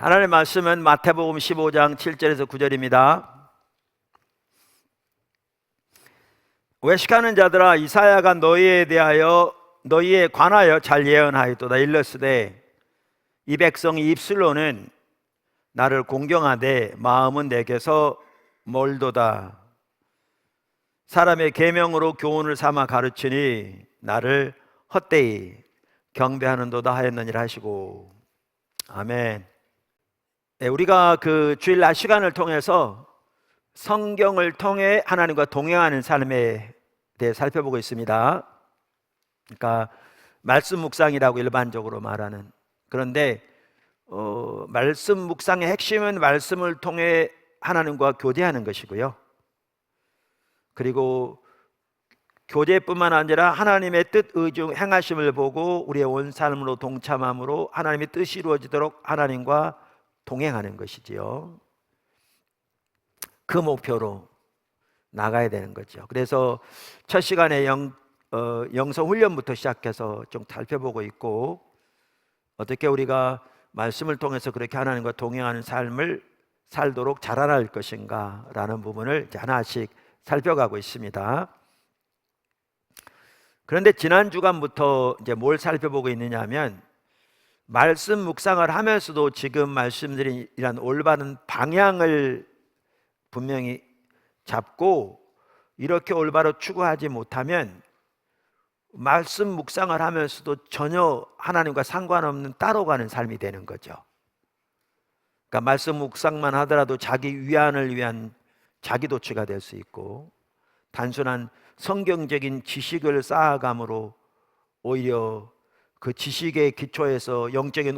하나님의 말씀은 마태복음 15장 7절에서 9절입니다. 외식하는 자들아, 이사야가 너희에 관하여 잘 예언하였도다. 일렀으되 이 백성이 입술로는 나를 공경하되 마음은 내게서 멀도다. 사람의 계명으로 교훈을 삼아 가르치니 나를 헛되이 경배하는도다 하였느니라 하시고. 아멘. 우리가 그 주일 낮 시간을 통해서 성경을 통해 하나님과 동행하는 삶에 대해 살펴보고 있습니다. 그러니까 말씀 묵상이라고 일반적으로 말하는. 그런데 말씀 묵상의 핵심은 말씀을 통해 하나님과 교제하는 것이고요. 그리고 교제뿐만 아니라 하나님의 뜻, 의중, 행하심을 보고 우리의 온 삶으로 동참함으로 하나님의 뜻이 이루어지도록 하나님과 동행하는 것이지요. 그 목표로 나가야 되는 거죠. 그래서 첫 시간에 영성 훈련부터 시작해서 좀 살펴보고 있고, 어떻게 우리가 말씀을 통해서 그렇게 하나님과 동행하는 삶을 살도록 자라날 것인가 라는 부분을 이제 하나씩 살펴가고 있습니다. 그런데 지난 주간부터 이제 뭘 살펴보고 있느냐 하면, 말씀 묵상을 하면서도 지금 말씀드린 이런 올바른 방향을 분명히 잡고 이렇게 올바로 추구하지 못하면 말씀 묵상을 하면서도 전혀 하나님과 상관없는 따로 가는 삶이 되는 거죠. 그러니까 말씀 묵상만 하더라도 자기 위안을 위한 자기 도취가 될 수 있고, 단순한 성경적인 지식을 쌓아감으로 오히려 그 지식의 기초에서 영적인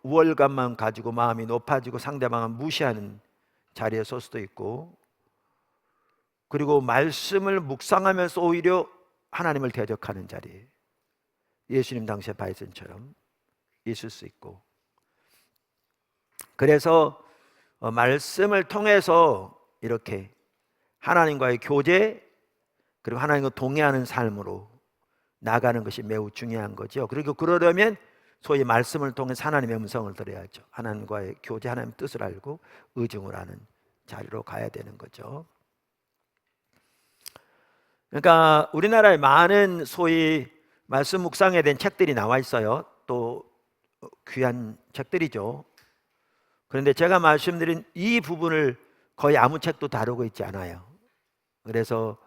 우월감만 가지고 마음이 높아지고 상대방을 무시하는 자리에 설 수도 있고, 그리고 말씀을 묵상하면서 오히려 하나님을 대적하는 자리, 예수님 당시의 바이슨처럼 있을 수 있고. 그래서 말씀을 통해서 이렇게 하나님과의 교제, 그리고 하나님과 동행하는 삶으로 나가는 것이 매우 중요한 거죠. 그리고 그러려면 소위 말씀을 통해서 하나님의 음성을 들어야죠. 하나님과의 교제, 하나님의 뜻을 알고 의중을 하는 자리로 가야 되는 거죠. 그러니까 우리나라에 많은 소위 말씀 묵상에 대한 책들이 나와 있어요. 또 귀한 책들이죠. 그런데 제가 말씀드린 이 부분을 거의 아무 책도 다루고 있지 않아요. 그래서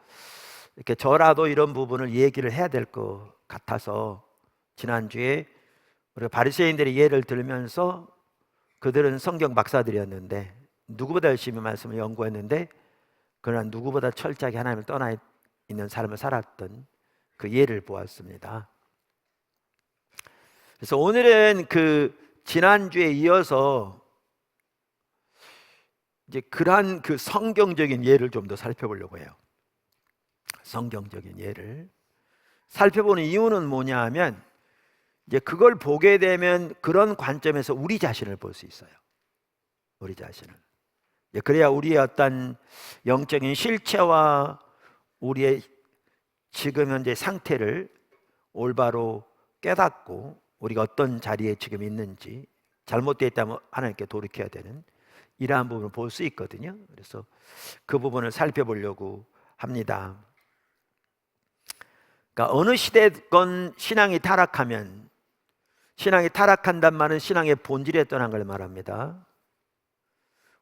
이렇게 저라도 이런 부분을 얘기를 해야 될 것 같아서 지난주에 우리가 바리새인들의 예를 들면서, 그들은 성경 박사들이었는데 누구보다 열심히 말씀을 연구했는데 그러나 누구보다 철저하게 하나님을 떠나 있는 삶을 살았던 그 예를 보았습니다. 그래서 오늘은 그 지난주에 이어서 이제 그러한 그 성경적인 예를 좀 더 살펴보려고 해요. 성경적인 예를 살펴보는 이유는 뭐냐 하면, 이제 그걸 보게 되면 그런 관점에서 우리 자신을 볼 수 있어요. 우리 자신을. 그래야 우리의 어떤 영적인 실체와 우리의 지금 현재 상태를 올바로 깨닫고 우리가 어떤 자리에 지금 있는지, 잘못되어 있다면 하나님께 돌이켜야 되는 이러한 부분을 볼 수 있거든요. 그래서 그 부분을 살펴보려고 합니다. 그러니까 어느 시대건 신앙이 타락하면, 신앙이 타락한단 말은 신앙의 본질에 떠난 걸 말합니다.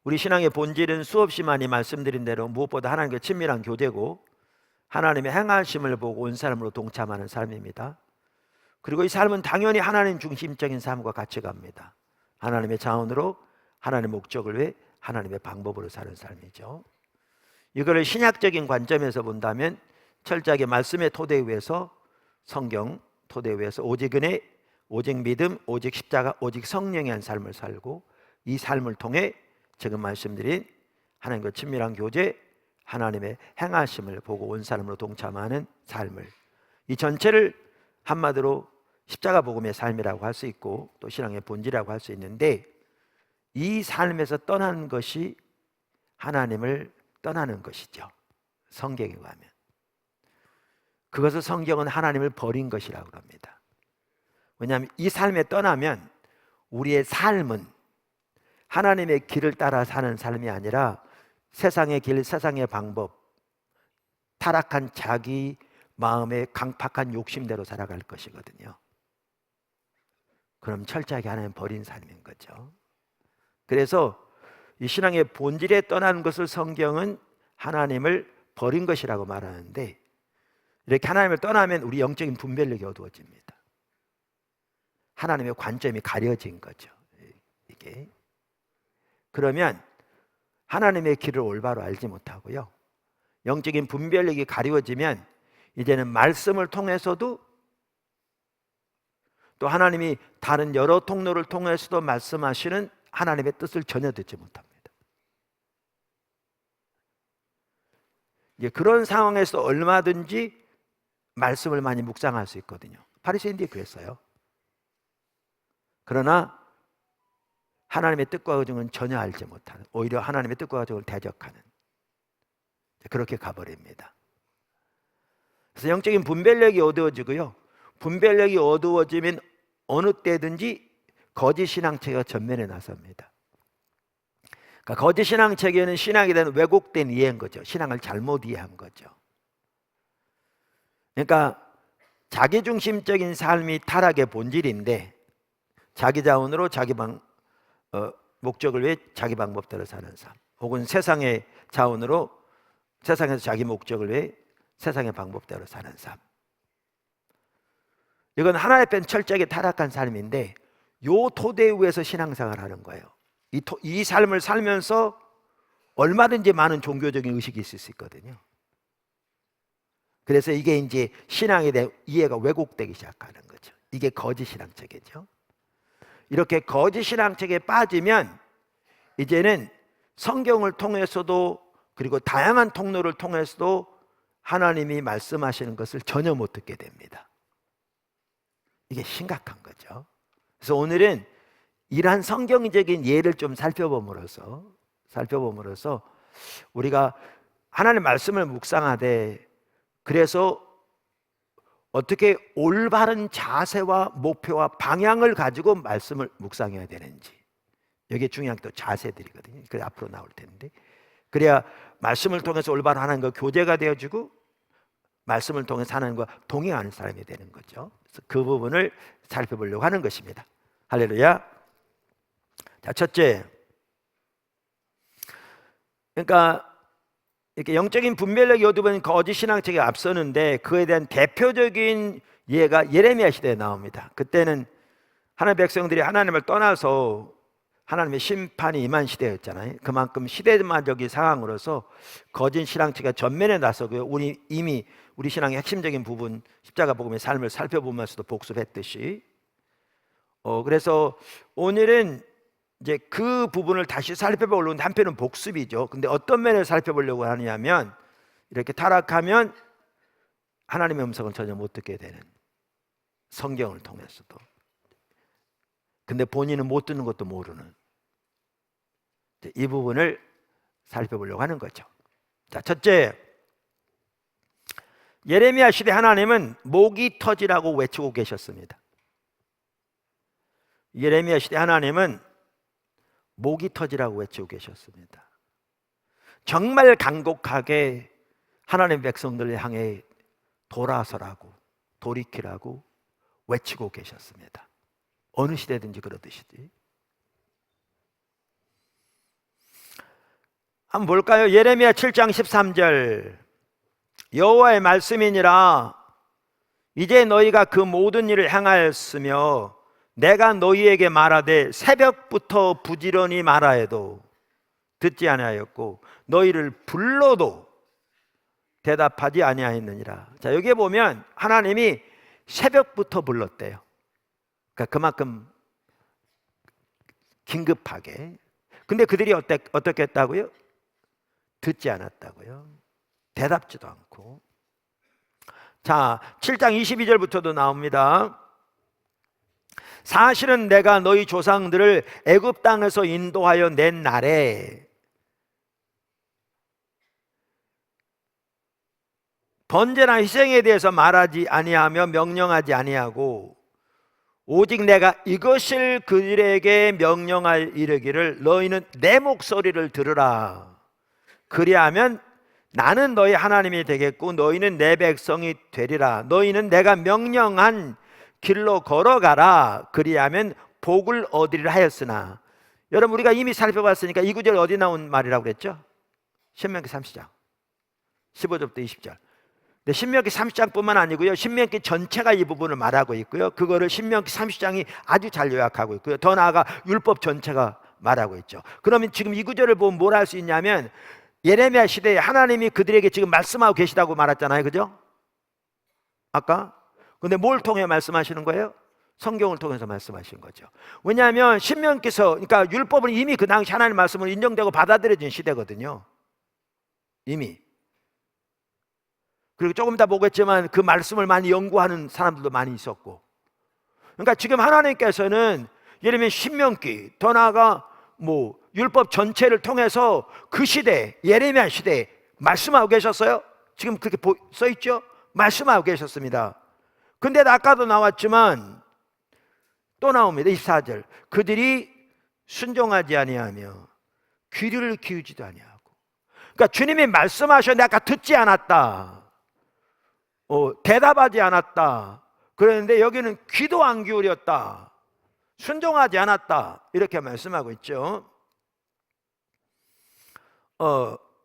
우리 신앙의 본질은 수없이 많이 말씀드린 대로 무엇보다 하나님과 친밀한 교제고 하나님의 행하심을 보고 온 삶으로 동참하는 삶입니다. 그리고 이 삶은 당연히 하나님 중심적인 삶과 같이 갑니다. 하나님의 자원으로, 하나님의 목적을 위해, 하나님의 방법으로 사는 삶이죠. 이거를 신약적인 관점에서 본다면 철저하게 말씀의 토대 위에서, 성경 토대 위에서 오직 은혜, 오직 믿음, 오직 십자가, 오직 성령의 한 삶을 살고, 이 삶을 통해 지금 말씀드린 하나님과 친밀한 교제, 하나님의 행하심을 보고 온 삶으로 동참하는 삶을, 이 전체를 한마디로 십자가 복음의 삶이라고 할 수 있고 또 신앙의 본질이라고 할 수 있는데, 이 삶에서 떠나는 것이 하나님을 떠나는 것이죠. 성경에 가면 그것을 성경은 하나님을 버린 것이라고 합니다. 왜냐하면 이 삶에 떠나면 우리의 삶은 하나님의 길을 따라 사는 삶이 아니라 세상의 길, 세상의 방법, 타락한 자기 마음의 강팍한 욕심대로 살아갈 것이거든요. 그럼 철저하게 하나님 버린 삶인 거죠. 그래서 이 신앙의 본질에 떠나는 것을 성경은 하나님을 버린 것이라고 말하는데, 이렇게 하나님을 떠나면 우리 영적인 분별력이 어두워집니다. 하나님의 관점이 가려진 거죠. 이게 그러면 하나님의 길을 올바로 알지 못하고요, 영적인 분별력이 가려지면 이제는 말씀을 통해서도, 또 하나님이 다른 여러 통로를 통해서도 말씀하시는 하나님의 뜻을 전혀 듣지 못합니다. 그런 상황에서 얼마든지 말씀을 많이 묵상할 수 있거든요. 바리새인들이 그랬어요. 그러나 하나님의 뜻과 의중은 전혀 알지 못하는, 오히려 하나님의 뜻과 의중을 대적하는, 그렇게 가버립니다. 그래서 영적인 분별력이 어두워지고요, 분별력이 어두워지면 어느 때든지 거짓 신앙체가 전면에 나섭니다. 그러니까 거짓 신앙체계는 신앙에 대한 왜곡된 이해인 거죠. 신앙을 잘못 이해한 거죠. 그러니까 자기중심적인 삶이 타락의 본질인데, 자기 자원으로 자기 목적을 위해 자기 방법대로 사는 삶, 혹은 세상의 자원으로 세상에서 자기 목적을 위해 세상의 방법대로 사는 삶, 이건 하나님 앞에 철저하게 타락한 삶인데, 요 토대 위에서 신앙생활을 하는 거예요. 이 삶을 살면서 얼마든지 많은 종교적인 의식이 있을 수 있거든요. 그래서 이게 이제 신앙에 대한 이해가 왜곡되기 시작하는 거죠. 이게 거짓 신앙체계죠. 이렇게 거짓 신앙체계에 빠지면 이제는 성경을 통해서도, 그리고 다양한 통로를 통해서도 하나님이 말씀하시는 것을 전혀 못 듣게 됩니다. 이게 심각한 거죠. 그래서 오늘은 이러한 성경적인 예를 좀 살펴봄으로써 우리가 하나님의 말씀을 묵상하되, 그래서 어떻게 올바른 자세와 목표와 방향을 가지고 말씀을 묵상해야 되는지, 이게 중요한 또 자세들이거든요. 그래 앞으로 나올 텐데, 그래야 말씀을 통해서 올바른 하나님과 교제가 되어지고 말씀을 통해서 하나님과 동행하는 사람이 되는 거죠. 그래서 그 부분을 살펴보려고 하는 것입니다. 할렐루야. 자, 첫째, 그러니까 이렇게 영적인 분별력이 어두운 거짓 신앙책에 앞서는데, 그에 대한 대표적인 예가 예레미야 시대에 나옵니다. 그때는 하나님의 백성들이 하나님을 떠나서 하나님의 심판이 임한 시대였잖아요. 그만큼 시대만적인 상황으로서 거짓 신앙체가 전면에 나서고요, 이미 우리 신앙의 핵심적인 부분, 십자가 복음의 삶을 살펴보면서도 복습했듯이, 그래서 오늘은 이제 그 부분을 다시 살펴보려고, 한편은 복습이죠. 근데 어떤 면을 살펴보려고 하냐면, 이렇게 타락하면 하나님의 음성을 전혀 못 듣게 되는, 성경을 통해서도. 근데 본인은 못 듣는 것도 모르는, 이 부분을 살펴보려고 하는 거죠. 자, 첫째, 예레미야 시대 하나님은 목이 터지라고 외치고 계셨습니다. 예레미야 시대 하나님은 목이 터지라고 외치고 계셨습니다. 정말 간곡하게 하나님의 백성들을 향해 돌아서라고, 돌이키라고 외치고 계셨습니다. 어느 시대든지 그러듯이지. 한번 볼까요? 예레미야 7장 13절, 여호와의 말씀이니라. 이제 너희가 그 모든 일을 행하였으며 내가 너희에게 말하되 새벽부터 부지런히 말하여도 듣지 아니하였고 너희를 불러도 대답하지 아니하였느니라. 자, 여기에 보면 하나님이 새벽부터 불렀대요. 그러니까 그만큼 긴급하게. 근데 그들이 어떻게 했다고요? 듣지 않았다고요. 대답지도 않고. 자, 7장 22절부터도 나옵니다. 사실은 내가 너희 조상들을 애굽 땅에서 인도하여 낸 날에 번제나 희생에 대해서 말하지 아니하며 명령하지 아니하고 오직 내가 이것을 그들에게 명령할 이르기를 너희는 내 목소리를 들으라. 그리하면 나는 너희 하나님이 되겠고 너희는 내 백성이 되리라. 너희는 내가 명령한 길로 걸어가라. 그리하면 복을 얻으리라 하였으나. 여러분, 우리가 이미 살펴봤으니까 이 구절 어디 나온 말이라고 그랬죠? 신명기 30장 15절부터 20절. 근데 신명기 30장뿐만 아니고요, 신명기 전체가 이 부분을 말하고 있고요, 그거를 신명기 30장이 아주 잘 요약하고 있고요, 더 나아가 율법 전체가 말하고 있죠. 그러면 지금 이 구절을 보면 뭘 할 수 있냐면, 예레미야 시대에 하나님이 그들에게 지금 말씀하고 계시다고 말했잖아요, 그죠? 아까. 근데 뭘 통해 말씀하시는 거예요? 성경을 통해서 말씀하신 거죠. 왜냐하면 신명기서, 그러니까 율법은 이미 그 당시 하나님의 말씀을 인정되고 받아들여진 시대거든요, 이미. 그리고 조금 이따 보겠지만 그 말씀을 많이 연구하는 사람들도 많이 있었고. 그러니까 지금 하나님께서는 예를 들면 신명기, 더 나아가 뭐 율법 전체를 통해서 그 시대, 예레미야 시대에 말씀하고 계셨어요. 지금 그렇게 써 있죠? 말씀하고 계셨습니다. 근데 아까도 나왔지만 또 나옵니다. 24절. 그들이 순종하지 아니하며 귀를 기울이지도 아니하고. 그러니까 주님이 말씀하셨는데 아까 듣지 않았다, 대답하지 않았다 그랬는데 여기는 귀도 안 기울였다, 순종하지 않았다, 이렇게 말씀하고 있죠.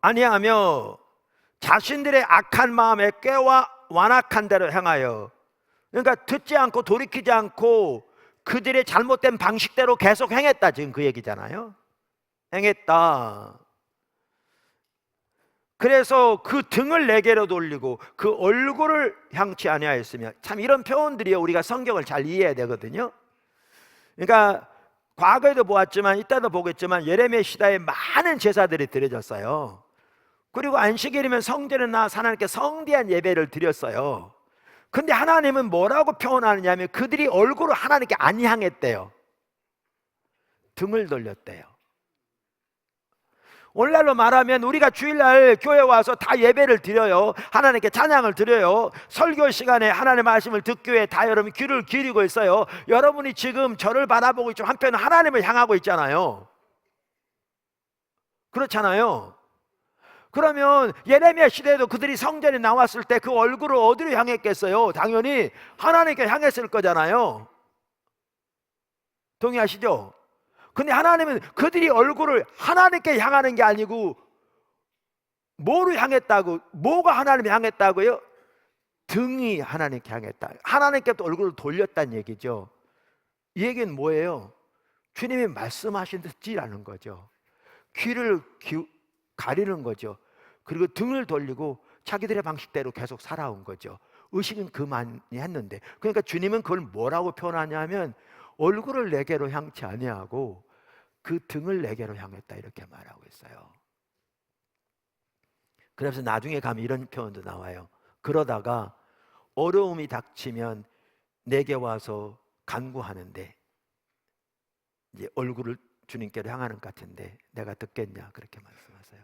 아니하며 자신들의 악한 마음에 꾀와 완악한 대로 행하여. 그러니까 듣지 않고 돌이키지 않고 그들의 잘못된 방식대로 계속 행했다, 지금 그 얘기잖아요. 행했다. 그래서 그 등을 내게로 돌리고 그 얼굴을 향치 아니하였으며. 참 이런 표현들이요, 우리가 성경을 잘 이해해야 되거든요. 그러니까 과거에도 보았지만 이따도 보겠지만 예레미야 시대에 많은 제사들이 드려졌어요. 그리고 안식일이면 성전에 나와서 하나님께 성대한 예배를 드렸어요. 근데 하나님은 뭐라고 표현하느냐면 그들이 얼굴을 하나님께 안 향했대요. 등을 돌렸대요. 오늘날로 말하면 우리가 주일날 교회 와서 다 예배를 드려요. 하나님께 찬양을 드려요. 설교 시간에 하나님의 말씀을 듣기 위해 다 여러분 귀를 기울이고 있어요. 여러분이 지금 저를 바라보고 있지만 한편은 하나님을 향하고 있잖아요. 그렇잖아요. 그러면 예레미야 시대에도 그들이 성전에 나왔을 때 그 얼굴을 어디로 향했겠어요? 당연히 하나님께 향했을 거잖아요. 동의하시죠? 근데 하나님은 그들이 얼굴을 하나님께 향하는 게 아니고 뭐로 향했다고? 뭐가 하나님을 향했다고요? 등이 하나님께 향했다. 하나님께부터 얼굴을 돌렸다는 얘기죠. 이 얘기는 뭐예요? 주님이 말씀하신 듯 지라는 거죠. 귀를 가리는 거죠. 그리고 등을 돌리고 자기들의 방식대로 계속 살아온 거죠. 의식은 그만이 했는데, 그러니까 주님은 그걸 뭐라고 표현하냐면 얼굴을 내게로 향치 아니하고 그 등을 내게로 향했다, 이렇게 말하고 있어요. 그래서 나중에 가면 이런 표현도 나와요. 그러다가 어려움이 닥치면 내게 와서 간구하는데 이제 얼굴을 주님께로 향하는 것 같은데 내가 듣겠냐, 그렇게 말씀하세요.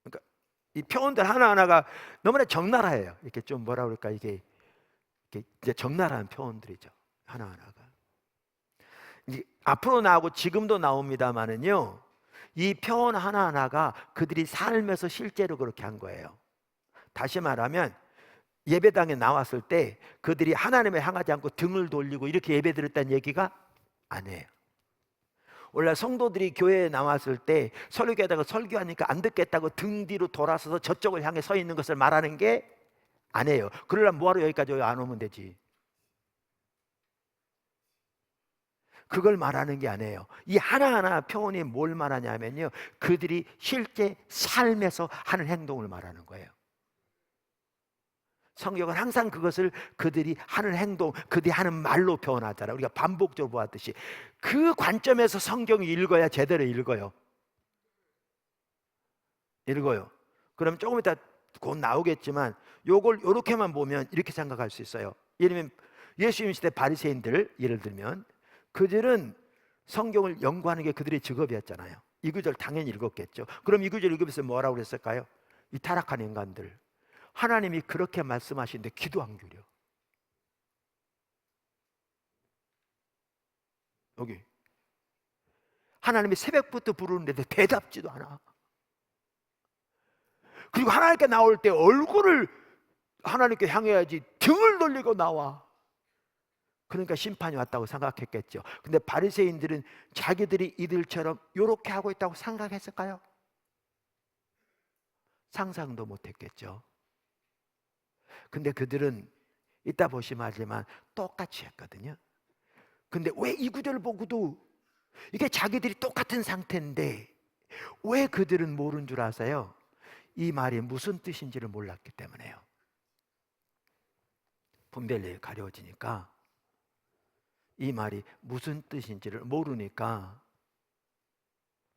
그러니까 이 표현들 하나하나가 너무나 적나라해요. 이렇게 좀 뭐라 그럴까, 이게 이제 적나라한 표현들이죠, 하나하나가. 앞으로 나오고 지금도 나옵니다만은요, 이 표현 하나하나가 그들이 삶에서 실제로 그렇게 한 거예요. 다시 말하면 예배당에 나왔을 때 그들이 하나님을 향하지 않고 등을 돌리고 이렇게 예배드렸다는 얘기가 아니에요. 원래 성도들이 교회에 나왔을 때 설교하다가 설교하니까 안 듣겠다고 등 뒤로 돌아서서 저쪽을 향해 서 있는 것을 말하는 게 아니에요. 그러려면 뭐하러 여기까지 안 오면 되지. 그걸 말하는 게 아니에요. 이 하나하나 표현이 뭘 말하냐면요, 그들이 실제 삶에서 하는 행동을 말하는 거예요. 성경은 항상 그것을 그들이 하는 행동, 그들이 하는 말로 표현하잖아요. 우리가 반복적으로 보았듯이 그 관점에서 성경을 읽어야 제대로 읽어요. 그럼 조금 이따 곧 나오겠지만 요걸 요렇게만 보면 이렇게 생각할 수 있어요. 예를 들면 예수님 시대 바리새인들, 예를 들면 그들은 성경을 연구하는 게 그들의 직업이었잖아요. 이 구절 당연히 읽었겠죠. 그럼 이 구절 읽으면서 뭐라고 그랬을까요? 이 타락한 인간들, 하나님이 그렇게 말씀하시는데 귀도 안 기울여. 여기 하나님이 새벽부터 부르는데도 대답지도 않아. 그리고 하나님께 나올 때 얼굴을 하나님께 향해야지 등을 돌리고 나와. 그러니까 심판이 왔다고 생각했겠죠. 근데 바리새인들은 자기들이 이들처럼 이렇게 하고 있다고 생각했을까요? 상상도 못했겠죠. 근데 그들은 이따 보시면 알지만 똑같이 했거든요. 근데 왜 이 구절을 보고도 이게 자기들이 똑같은 상태인데 왜 그들은 모른 줄 아세요? 이 말이 무슨 뜻인지를 몰랐기 때문에요. 분별력이 가려워지니까 이 말이 무슨 뜻인지를 모르니까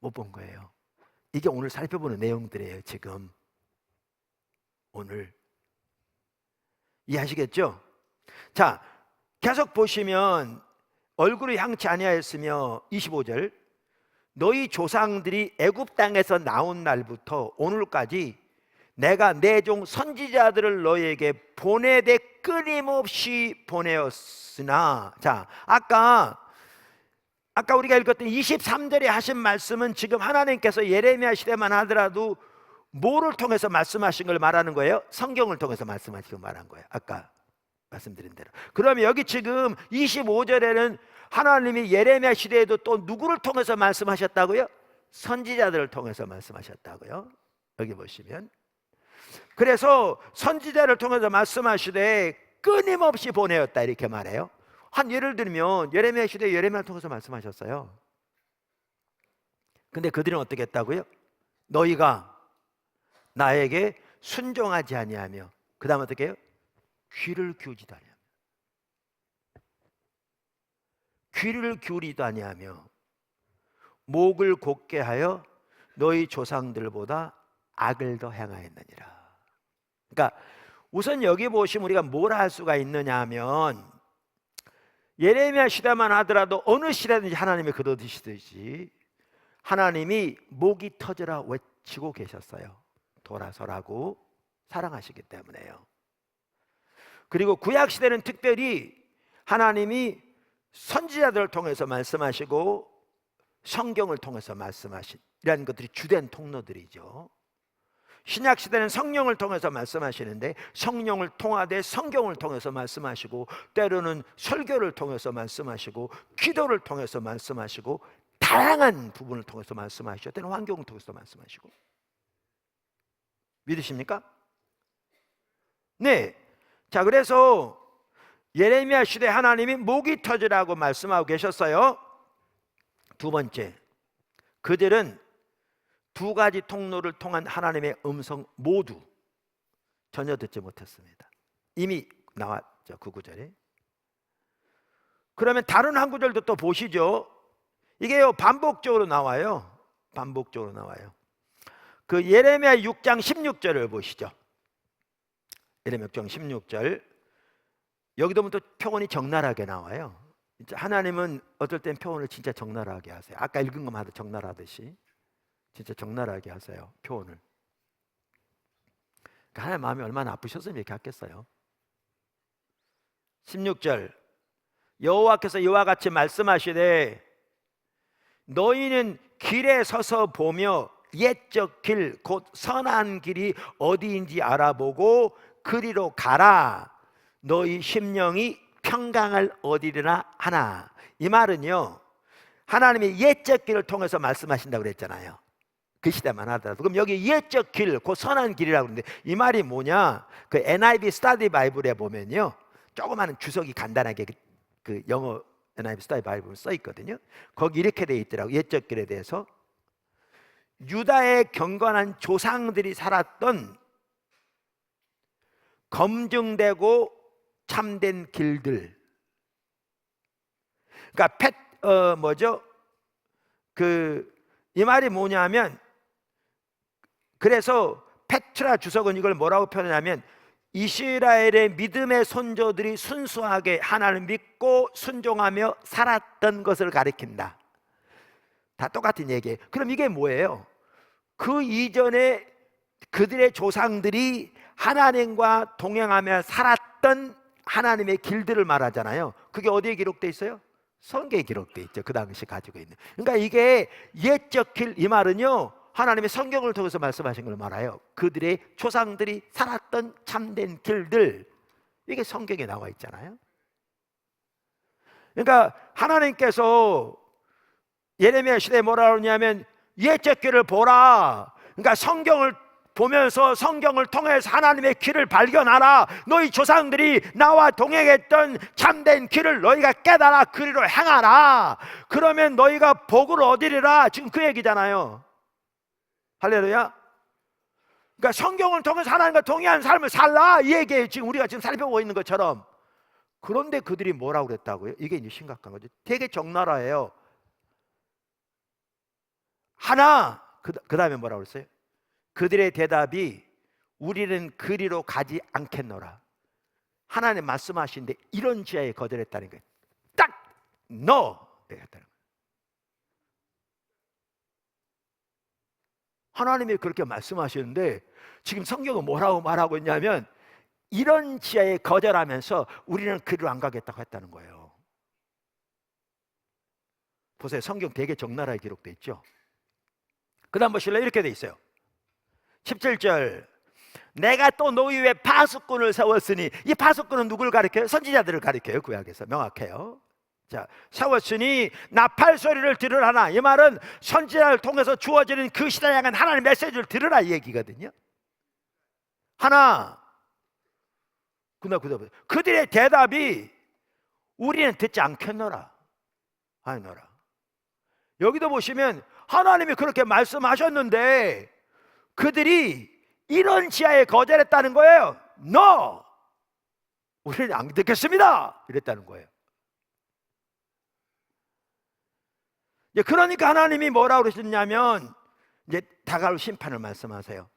못 본 거예요. 이게 오늘 살펴보는 내용들이에요. 지금 오늘 이해하시겠죠? 자, 계속 보시면 얼굴을 향치 아니하였으며 25절 너희 조상들이 애굽 땅에서 나온 날부터 오늘까지 내가 내 종 선지자들을 너희에게 보내되 끊임없이 보내었으나, 자, 아까 우리가 읽었던 23절에 하신 말씀은 지금 하나님께서 예레미야 시대만 하더라도 뭐를 통해서 말씀하신 걸 말하는 거예요? 성경을 통해서 말씀하신 걸 말한 거예요. 아까 말씀드린 대로. 그러면 여기 지금 25절에는 하나님이 예레미야 시대에도 또 누구를 통해서 말씀하셨다고요? 선지자들을 통해서 말씀하셨다고요. 여기 보시면, 그래서 선지자를 통해서 말씀하시되 끊임없이 보내었다 이렇게 말해요. 한 예를 들면 예레미야 시대에 예레미야를 통해서 말씀하셨어요. 근데 그들은 어떻게 했다고요? 너희가 나에게 순종하지 아니하며, 그 다음 어떻게 해요? 귀를 기울이지도 아니하며, 귀를 기울이지도 아니하며 목을 곧게 하여 너희 조상들보다 악을 더 행하였느니라. 그러니까 우선 여기 보시면 우리가 뭘 할 수가 있느냐 하면, 예레미야 시대만 하더라도 어느 시대든지 하나님이 그러시듯이 하나님이 목이 터져라 외치고 계셨어요. 돌아서라고, 사랑하시기 때문에요. 그리고 구약 시대는 특별히 하나님이 선지자들을 통해서 말씀하시고 성경을 통해서 말씀하신 이런 것들이 주된 통로들이죠. 신약 시대는 성령을 통해서 말씀하시는데 성령을 통하되 성경을 통해서 말씀하시고, 때로는 설교를 통해서 말씀하시고, 기도를 통해서 말씀하시고, 다양한 부분을 통해서 말씀하시고, 때로는 환경을 통해서 말씀하시고. 믿으십니까? 네. 자, 그래서 예레미야 시대 하나님이 목이 터지라고 말씀하고 계셨어요. 두 번째, 그들은 두 가지 통로를 통한 하나님의 음성 모두 전혀 듣지 못했습니다. 이미 나왔죠, 그 구절에. 그러면 다른 한 구절도 또 보시죠. 이게요 반복적으로 나와요. 반복적으로 나와요. 그 예레미야 6장 16절을 보시죠. 예레미야 6장 16절. 여기도 보면 또 표현이 적나라하게 나와요. 하나님은 어떨 땐 표현을 진짜 적나라하게 하세요. 아까 읽은 것만 적나라하듯이 진짜 적나라하게 하세요, 표현을. 그러니까 하나님 마음이 얼마나 아프셨으면 이렇게 했겠어요. 16절 여호와께서 이와 같이 말씀하시되 너희는 길에 서서 보며 옛적 길 곧 선한 길이 어디인지 알아보고 그리로 가라. 너희 심령이 평강을 얻으리라 하나. 이 말은요 하나님이 옛적 길을 통해서 말씀하신다고 그랬잖아요. 그 시대만 하더라도. 그럼 여기 옛적 길, 그 선한 길이라고 그러는데 이 말이 뭐냐? 그 NIV 스터디 바이블에 보면요 조그마한 주석이 간단하게 그 영어 NIV 스터디 바이블에 써 있거든요. 거기 이렇게 돼 있더라고. 옛적 길에 대해서 유다의 경건한 조상들이 살았던 검증되고 참된 길들. 그러니까 뭐죠? 이 말이 뭐냐면, 그래서 페트라 주석은 이걸 뭐라고 표현하냐면 이스라엘의 믿음의 선조들이 순수하게 하나님을 믿고 순종하며 살았던 것을 가리킨다. 다 똑같은 얘기예요. 그럼 이게 뭐예요? 그 이전에 그들의 조상들이 하나님과 동행하며 살았던 하나님의 길들을 말하잖아요. 그게 어디에 기록되어 있어요? 성경에 기록되어 있죠. 그 당시 가지고 있는. 그러니까 이게 옛적 길, 이 말은요 하나님의 성경을 통해서 말씀하신 걸 말해요. 그들의 조상들이 살았던 참된 길들, 이게 성경에 나와 있잖아요. 그러니까 하나님께서 예레미야 시대에 뭐라 그러냐면 옛적 길을 보라. 그러니까 성경을 보면서 성경을 통해서 하나님의 길을 발견하라. 너희 조상들이 나와 동행했던 참된 길을 너희가 깨달아 그리로 행하라. 그러면 너희가 복을 얻으리라. 지금 그 얘기잖아요. 할렐루야. 그러니까 성경을 통해서 하나님과 동의한 삶을 살라, 이 얘기예요. 지금 우리가 지금 살펴보고 있는 것처럼. 그런데 그들이 뭐라고 그랬다고요? 이게 이제 심각한 거죠. 되게 적나라해요. 하나, 그 다음에 뭐라고 그랬어요? 그들의 대답이 우리는 그리로 가지 않겠노라. 하나님 말씀하시는데 이런 지하에 거절했다는 거예요. 딱 NO 되겠다는 거예요. 하나님이 그렇게 말씀하시는데 지금 성경은 뭐라고 말하고 있냐면 이런 지하에 거절하면서 우리는 그리로 안 가겠다고 했다는 거예요. 보세요. 성경 되게 적나라하게 기록되어 있죠. 그 다음 보실래요? 이렇게 돼 있어요. 17절, 내가 또 너희 위에 파수꾼을 세웠으니, 이 파수꾼은 누구를 가리켜요? 선지자들을 가리켜요. 구약에서 명확해요. 자, 세웠으니 나팔 소리를 들으라나. 이 말은 선지자를 통해서 주어지는 그 시대에 향한 하나님의 메시지를 들으라, 이 얘기거든요. 하나, 그들의 대답이 우리는 듣지 않겠노라. 아니노라. 여기도 보시면 하나님이 그렇게 말씀하셨는데 그들이 이런 지하에 거절했다는 거예요. NO! 우리는 안 듣겠습니다. 이랬다는 거예요. 그러니까 하나님이 뭐라고 그러셨냐면 이제 다가올 심판을 말씀하세요.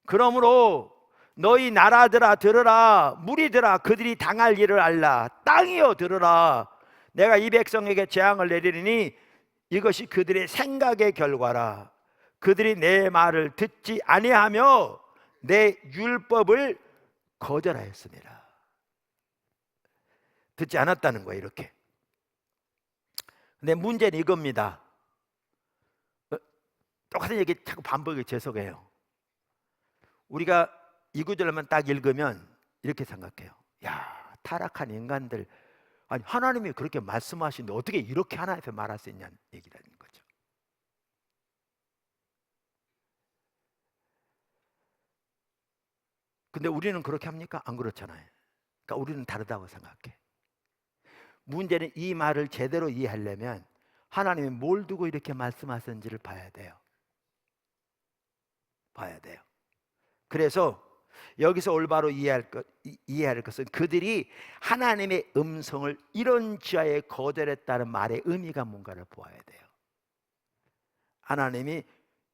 그러므로 너희 나라들아 들으라, 무리들아 그들이 당할 일을 알라. 땅이여 들으라. 내가 이 백성에게 재앙을 내리니 이것이 그들의 생각의 결과라. 그들이 내 말을 듣지 아니하며 내 율법을 거절하였습니다. 듣지 않았다는 거예요. 이렇게. 근데 문제는 이겁니다. 똑같은 얘기 자꾸 반복이 죄송해요. 우리가 이 구절만 딱 읽으면 이렇게 생각해요. 야, 타락한 인간들, 아니 하나님이 그렇게 말씀하시는데 어떻게 이렇게 하나님 앞에 말할 수 있냐는 얘기라는 거죠. 근데 우리는 그렇게 합니까? 안 그렇잖아요. 그러니까 우리는 다르다고 생각해. 문제는 이 말을 제대로 이해하려면 하나님이 뭘 두고 이렇게 말씀하셨는지를 봐야 돼요. 봐야 돼요. 그래서 여기서 올바로 이해할 것은 그들이 하나님의 음성을 이런 지하에 거절했다는 말의 의미가 뭔가를 보아야 돼요. 하나님이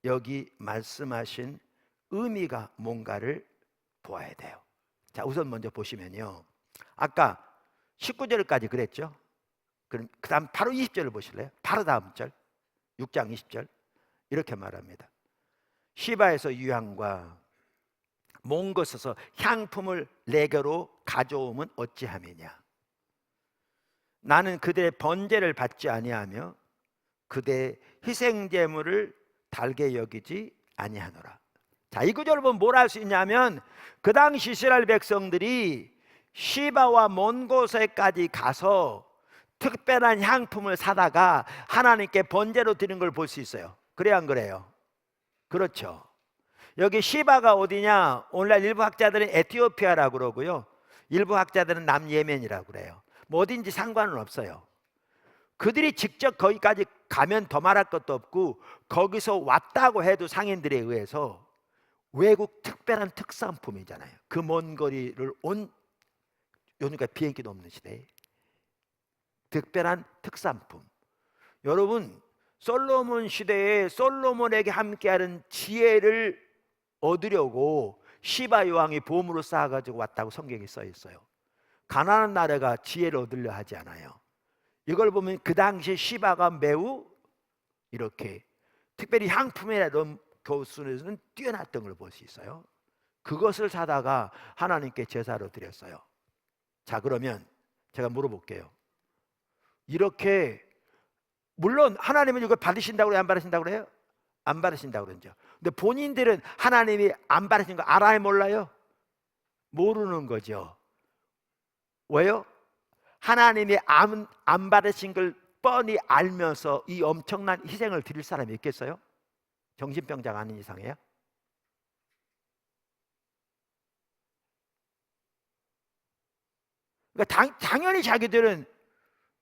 여기 말씀하신 의미가 뭔가를 보아야 돼요. 자, 우선 먼저 보시면요, 아까 19절까지 그랬죠. 그럼 그 다음 바로 20절을 보실래요? 바로 다음 절 6장 20절 이렇게 말합니다. 시바에서 유향과 몽곳에서 향품을 내게로 가져오면 어찌함이냐. 나는 그들의 번제를 받지 아니하며 그들의 희생제물을 달게 여기지 아니하노라. 자, 이 구절을 보면 뭘 알 수 있냐면 그 당시 이스라엘 백성들이 시바와 먼 곳에까지 가서 특별한 향품을 사다가 하나님께 번제로 드리는 걸 볼 수 있어요. 그래요, 안 그래요? 그렇죠. 여기 시바가 어디냐? 오늘날 일부 학자들은 에티오피아라고 그러고요, 일부 학자들은 남예멘이라고 그래요. 뭐 어딘지 상관은 없어요. 그들이 직접 거기까지 가면 더 말할 것도 없고 거기서 왔다고 해도 상인들에 의해서 외국 특별한 특산품이잖아요. 그 먼 거리를 온, 요즘까지 비행기도 없는 시대에 특별한 특산품. 여러분, 솔로몬 시대에 솔로몬에게 함께하는 지혜를 얻으려고 시바 여왕이 보물을 쌓아가지고 왔다고 성경에 써 있어요. 가난한 나라가 지혜를 얻으려 하지 않아요. 이걸 보면 그 당시 시바가 매우 이렇게 특별히 향품이라는 교수에서는 뛰어났던 걸 볼 수 있어요. 그것을 사다가 하나님께 제사로 드렸어요. 자, 그러면 제가 물어볼게요. 이렇게, 물론 하나님은 이걸 받으신다고 그래요? 안 받으신다고 그래요? 안 받으신다고 그러죠. 근데 본인들은 하나님이 안 받으신 거 알아요, 몰라요? 모르는 거죠. 왜요? 하나님이 안 받으신 걸 뻔히 알면서 이 엄청난 희생을 드릴 사람이 있겠어요? 정신병자가 아닌 이상이에요. 그러니까 당연히 자기들은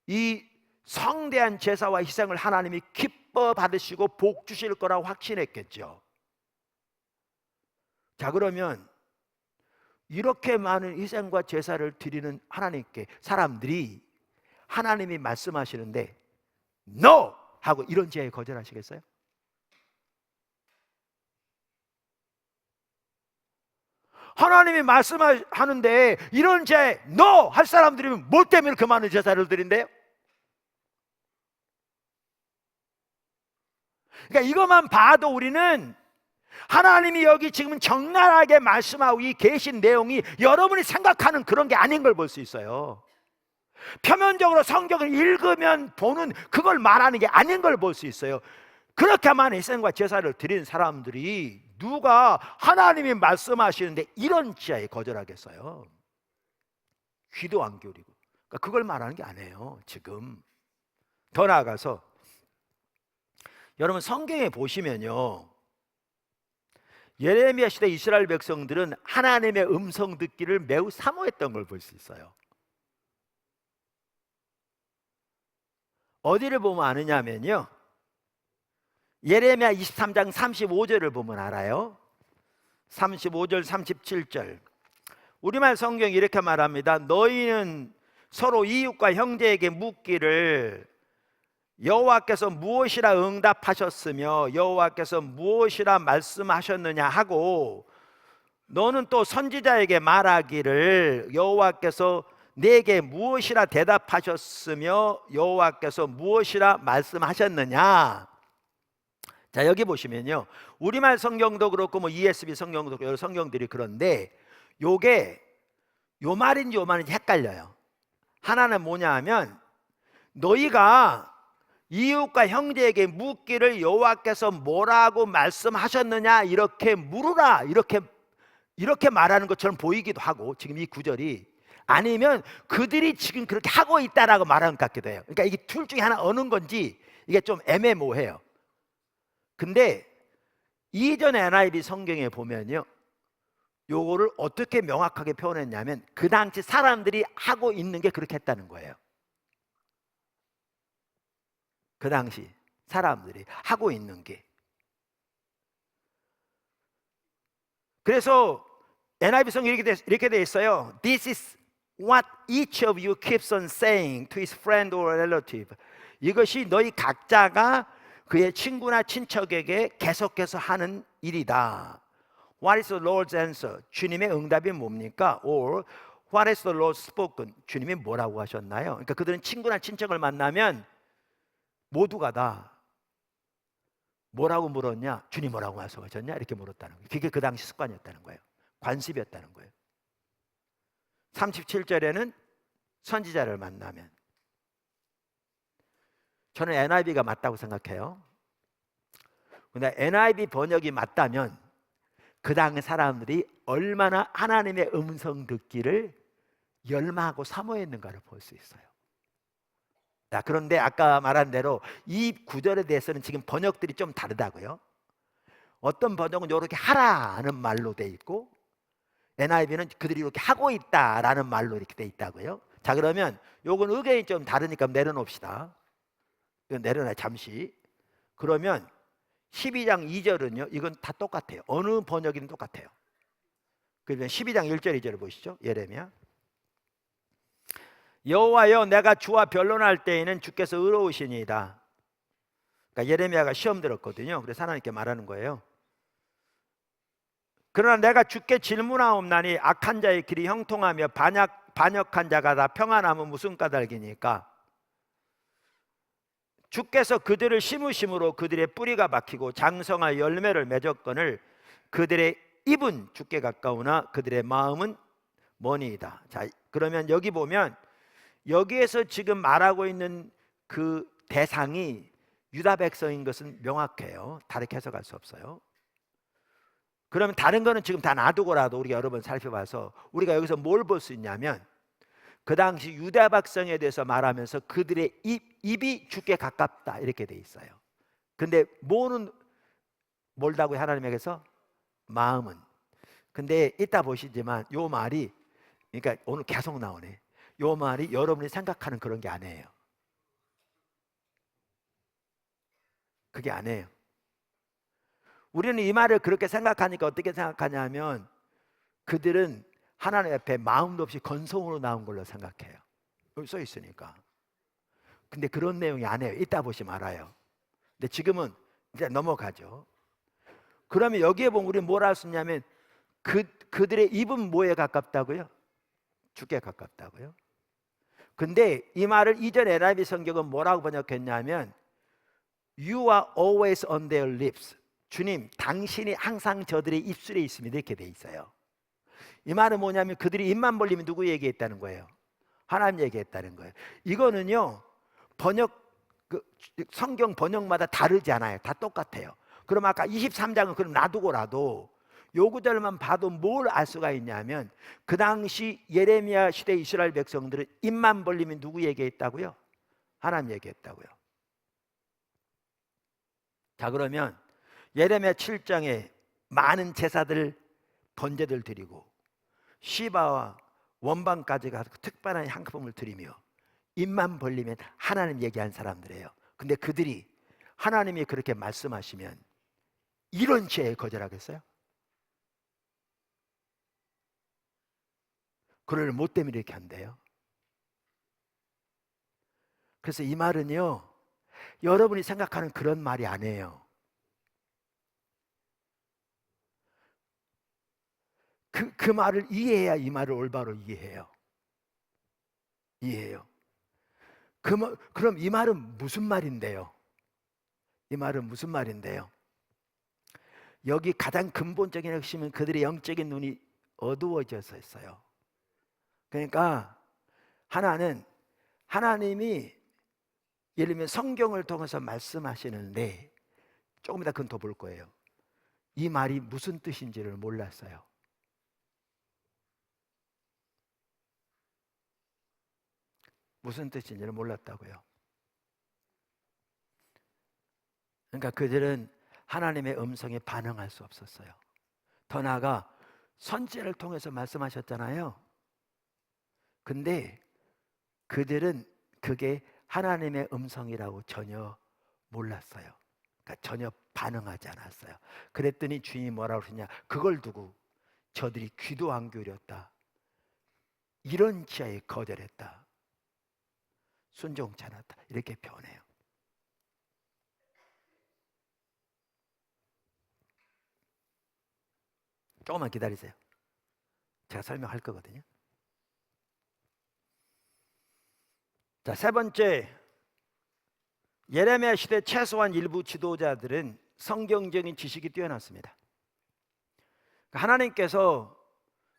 이 성대한 제사와 희생을 하나님이 기뻐 받으시고 복 주실 거라고 확신했겠죠. 자, 그러면 이렇게 많은 희생과 제사를 드리는 하나님께 사람들이 하나님이 말씀하시는데 NO! 하고 이런 제에 거절하시겠어요? 하나님이 말씀하는데 이런 제에 NO! 할 사람들이면 뭐 때문에 그 많은 제사를 드린대요? 그러니까 이것만 봐도 우리는 하나님이 여기 지금 적나라하게 말씀하고 이 계신 내용이 여러분이 생각하는 그런 게 아닌 걸 볼 수 있어요. 표면적으로 성경을 읽으면 보는 그걸 말하는 게 아닌 걸 볼 수 있어요. 그렇게 많은 희생과 제사를 드린 사람들이 누가 하나님이 말씀하시는데 이런 지하에 거절하겠어요? 귀도 안 기울이고. 그러니까 그걸 말하는 게 아니에요. 지금 더 나아가서 여러분 성경에 보시면요, 예레미야 시대 이스라엘 백성들은 하나님의 음성 듣기를 매우 사모했던 걸 볼 수 있어요. 어디를 보면 아느냐면요, 예레미야 23장 35절을 보면 알아요. 35절 37절 우리말 성경이 이렇게 말합니다. 너희는 서로 이웃과 형제에게 묻기를 여호와께서 무엇이라 응답하셨으며 여호와께서 무엇이라 말씀하셨느냐 하고, 너는 또 선지자에게 말하기를 여호와께서 내게 무엇이라 대답하셨으며 여호와께서 무엇이라 말씀하셨느냐. 자, 여기 보시면요, 우리말 성경도 그렇고 뭐 ESV 성경도 그렇고 여러 성경들이 그런데 요게 요 말인지 요 말인지 헷갈려요. 하나는 뭐냐 하면 너희가 이웃과 형제에게 묻기를 여호와께서 뭐라고 말씀하셨느냐 이렇게 물으라, 이렇게 말하는 것처럼 보이기도 하고, 지금 이 구절이 아니면 그들이 지금 그렇게 하고 있다라고 말하는 것 같기도 해요. 그러니까 이게 둘 중에 하나 어느 건지 이게 좀 애매모호해요. 근데 이전 NIV 성경에 보면요, 요거를 어떻게 명확하게 표현했냐면 그 당시 사람들이 하고 있는 게 그렇게 했다는 거예요. 그 당시 사람들이 하고 있는 게. 그래서 NIV 성경이 이렇게 돼 있어요. This is what each of you keeps on saying to his friend or relative. 이것이 너희 각자가 그의 친구나 친척에게 계속해서 하는 일이다. What is the Lord's answer? 주님의 응답이 뭡니까? Or what has the Lord spoken? 주님이 뭐라고 하셨나요? 그러니까 그들은 친구나 친척을 만나면 모두가 다 뭐라고 물었냐? 주님 뭐라고 말씀하셨냐? 이렇게 물었다는 거예요. 그게 그 당시 습관이었다는 거예요. 관습이었다는 거예요. 37절에는 선지자를 만나면, 저는 NIV가 맞다고 생각해요. 근데 NIV 번역이 맞다면 그 당시 사람들이 얼마나 하나님의 음성 듣기를 열망하고 사모했는가를 볼 수 있어요. 자, 그런데 아까 말한 대로 이 구절에 대해서는 지금 번역들이 좀 다르다고요. 어떤 번역은 이렇게 하라는 말로 돼 있고 NIV는 그들이 이렇게 하고 있다라는 말로 이렇게 돼 있다고요. 자, 그러면 요건 의견이 좀 다르니까 내려놓읍시다. 내려놔 잠시. 그러면 12장 2절은요 이건 다 똑같아요. 어느 번역이든 똑같아요. 그러면 12장 1절 2절을 보시죠. 예레미야. 여호와여, 내가 주와 변론할 때에는 주께서 의로우시니이다. 그러니까 예레미야가 시험 들었거든요. 그래서 하나님께 말하는 거예요. 그러나 내가 주께 질문하옵나니 악한 자의 길이 형통하며 반역한 자가 다 평안하면 무슨 까닭이니까. 주께서 그들을 심으심으로 그들의 뿌리가 박히고 장성할 열매를 맺었거늘 그들의 입은 주께 가까우나 그들의 마음은 머니이다. 자, 그러면 여기 보면 여기에서 지금 말하고 있는 그 대상이 유다 백성인 것은 명확해요. 다르게 해석할 수 없어요. 그러면 다른 거는 지금 다 놔두고라도 우리가 여러 번 살펴봐서 우리가 여기서 뭘 볼 수 있냐면, 그 당시 유다 백성에 대해서 말하면서 그들의 입이 죽게 가깝다 이렇게 돼 있어요. 근데 뭐는 멀다고요? 하나님에게서? 마음은. 근데 이따 보시지만 요 말이, 그러니까 오늘 계속 나오네, 요 말이 여러분이 생각하는 그런 게 아니에요. 그게 아니에요. 우리는 이 말을 그렇게 생각하니까 어떻게 생각하냐면, 그들은 하나님 앞에 마음도 없이 건성으로 나온 걸로 생각해요. 여기 써 있으니까. 근데 그런 내용이 아니에요. 이따 보시면 알아요. 근데 지금은 이제 넘어가죠. 그러면 여기에 보면 우리는 뭘 알 수 있냐면, 그들의 입은 뭐에 가깝다고요? 죽게 가깝다고요. 근데 이 말을 이전 NIV 성경은 뭐라고 번역했냐면, You are always on their lips. 주님, 당신이 항상 저들의 입술에 있습니다. 이렇게 돼 있어요. 이 말은 뭐냐면, 그들이 입만 벌리면 누구 얘기했다는 거예요? 하나님 얘기했다는 거예요. 이거는요, 성경 번역마다 다르지 않아요. 다 똑같아요. 그럼 아까 23장은 그럼 놔두고라도 요 구절만 봐도 뭘 알 수가 있냐면, 그 당시 예레미야 시대 이스라엘 백성들은 입만 벌리면 누구 얘기했다고요? 하나님 얘기했다고요. 자, 그러면 예레미야 7장에 많은 제사들, 번제들 드리고 시바와 원방까지 가서 특별한 향품을 드리며 입만 벌리면 하나님 얘기한 사람들이에요. 근데 그들이 하나님이 그렇게 말씀하시면 이런 죄에 거절하겠어요? 그를 뭐 때문에 이렇게 한대요? 그래서 이 말은요, 여러분이 생각하는 그런 말이 아니에요. 그 말을 이해해야 이 말을 올바로 이해해요. 그럼 이 말은 무슨 말인데요? 이 말은 무슨 말인데요? 여기 가장 근본적인 핵심은 그들의 영적인 눈이 어두워져서 있어요. 그러니까 하나님이 예를 들면 성경을 통해서 말씀하시는데, 조금 이따 그건 더 볼 거예요. 이 말이 무슨 뜻인지를 몰랐어요. 무슨 뜻인지를 몰랐다고요. 그러니까 그들은 하나님의 음성에 반응할 수 없었어요. 더 나아가 선지자를 통해서 말씀하셨잖아요. 근데 그들은 그게 하나님의 음성이라고 전혀 몰랐어요. 그러니까 전혀 반응하지 않았어요. 그랬더니 주님이 뭐라고 그러냐, 그걸 두고 저들이 귀도 안 기울였다, 이런 지하에 거절했다, 순종치 않았다, 이렇게 표현해요. 조금만 기다리세요. 제가 설명할 거거든요. 자, 세 번째, 예레미야 시대 최소한 일부 지도자들은 성경적인 지식이 뛰어났습니다. 하나님께서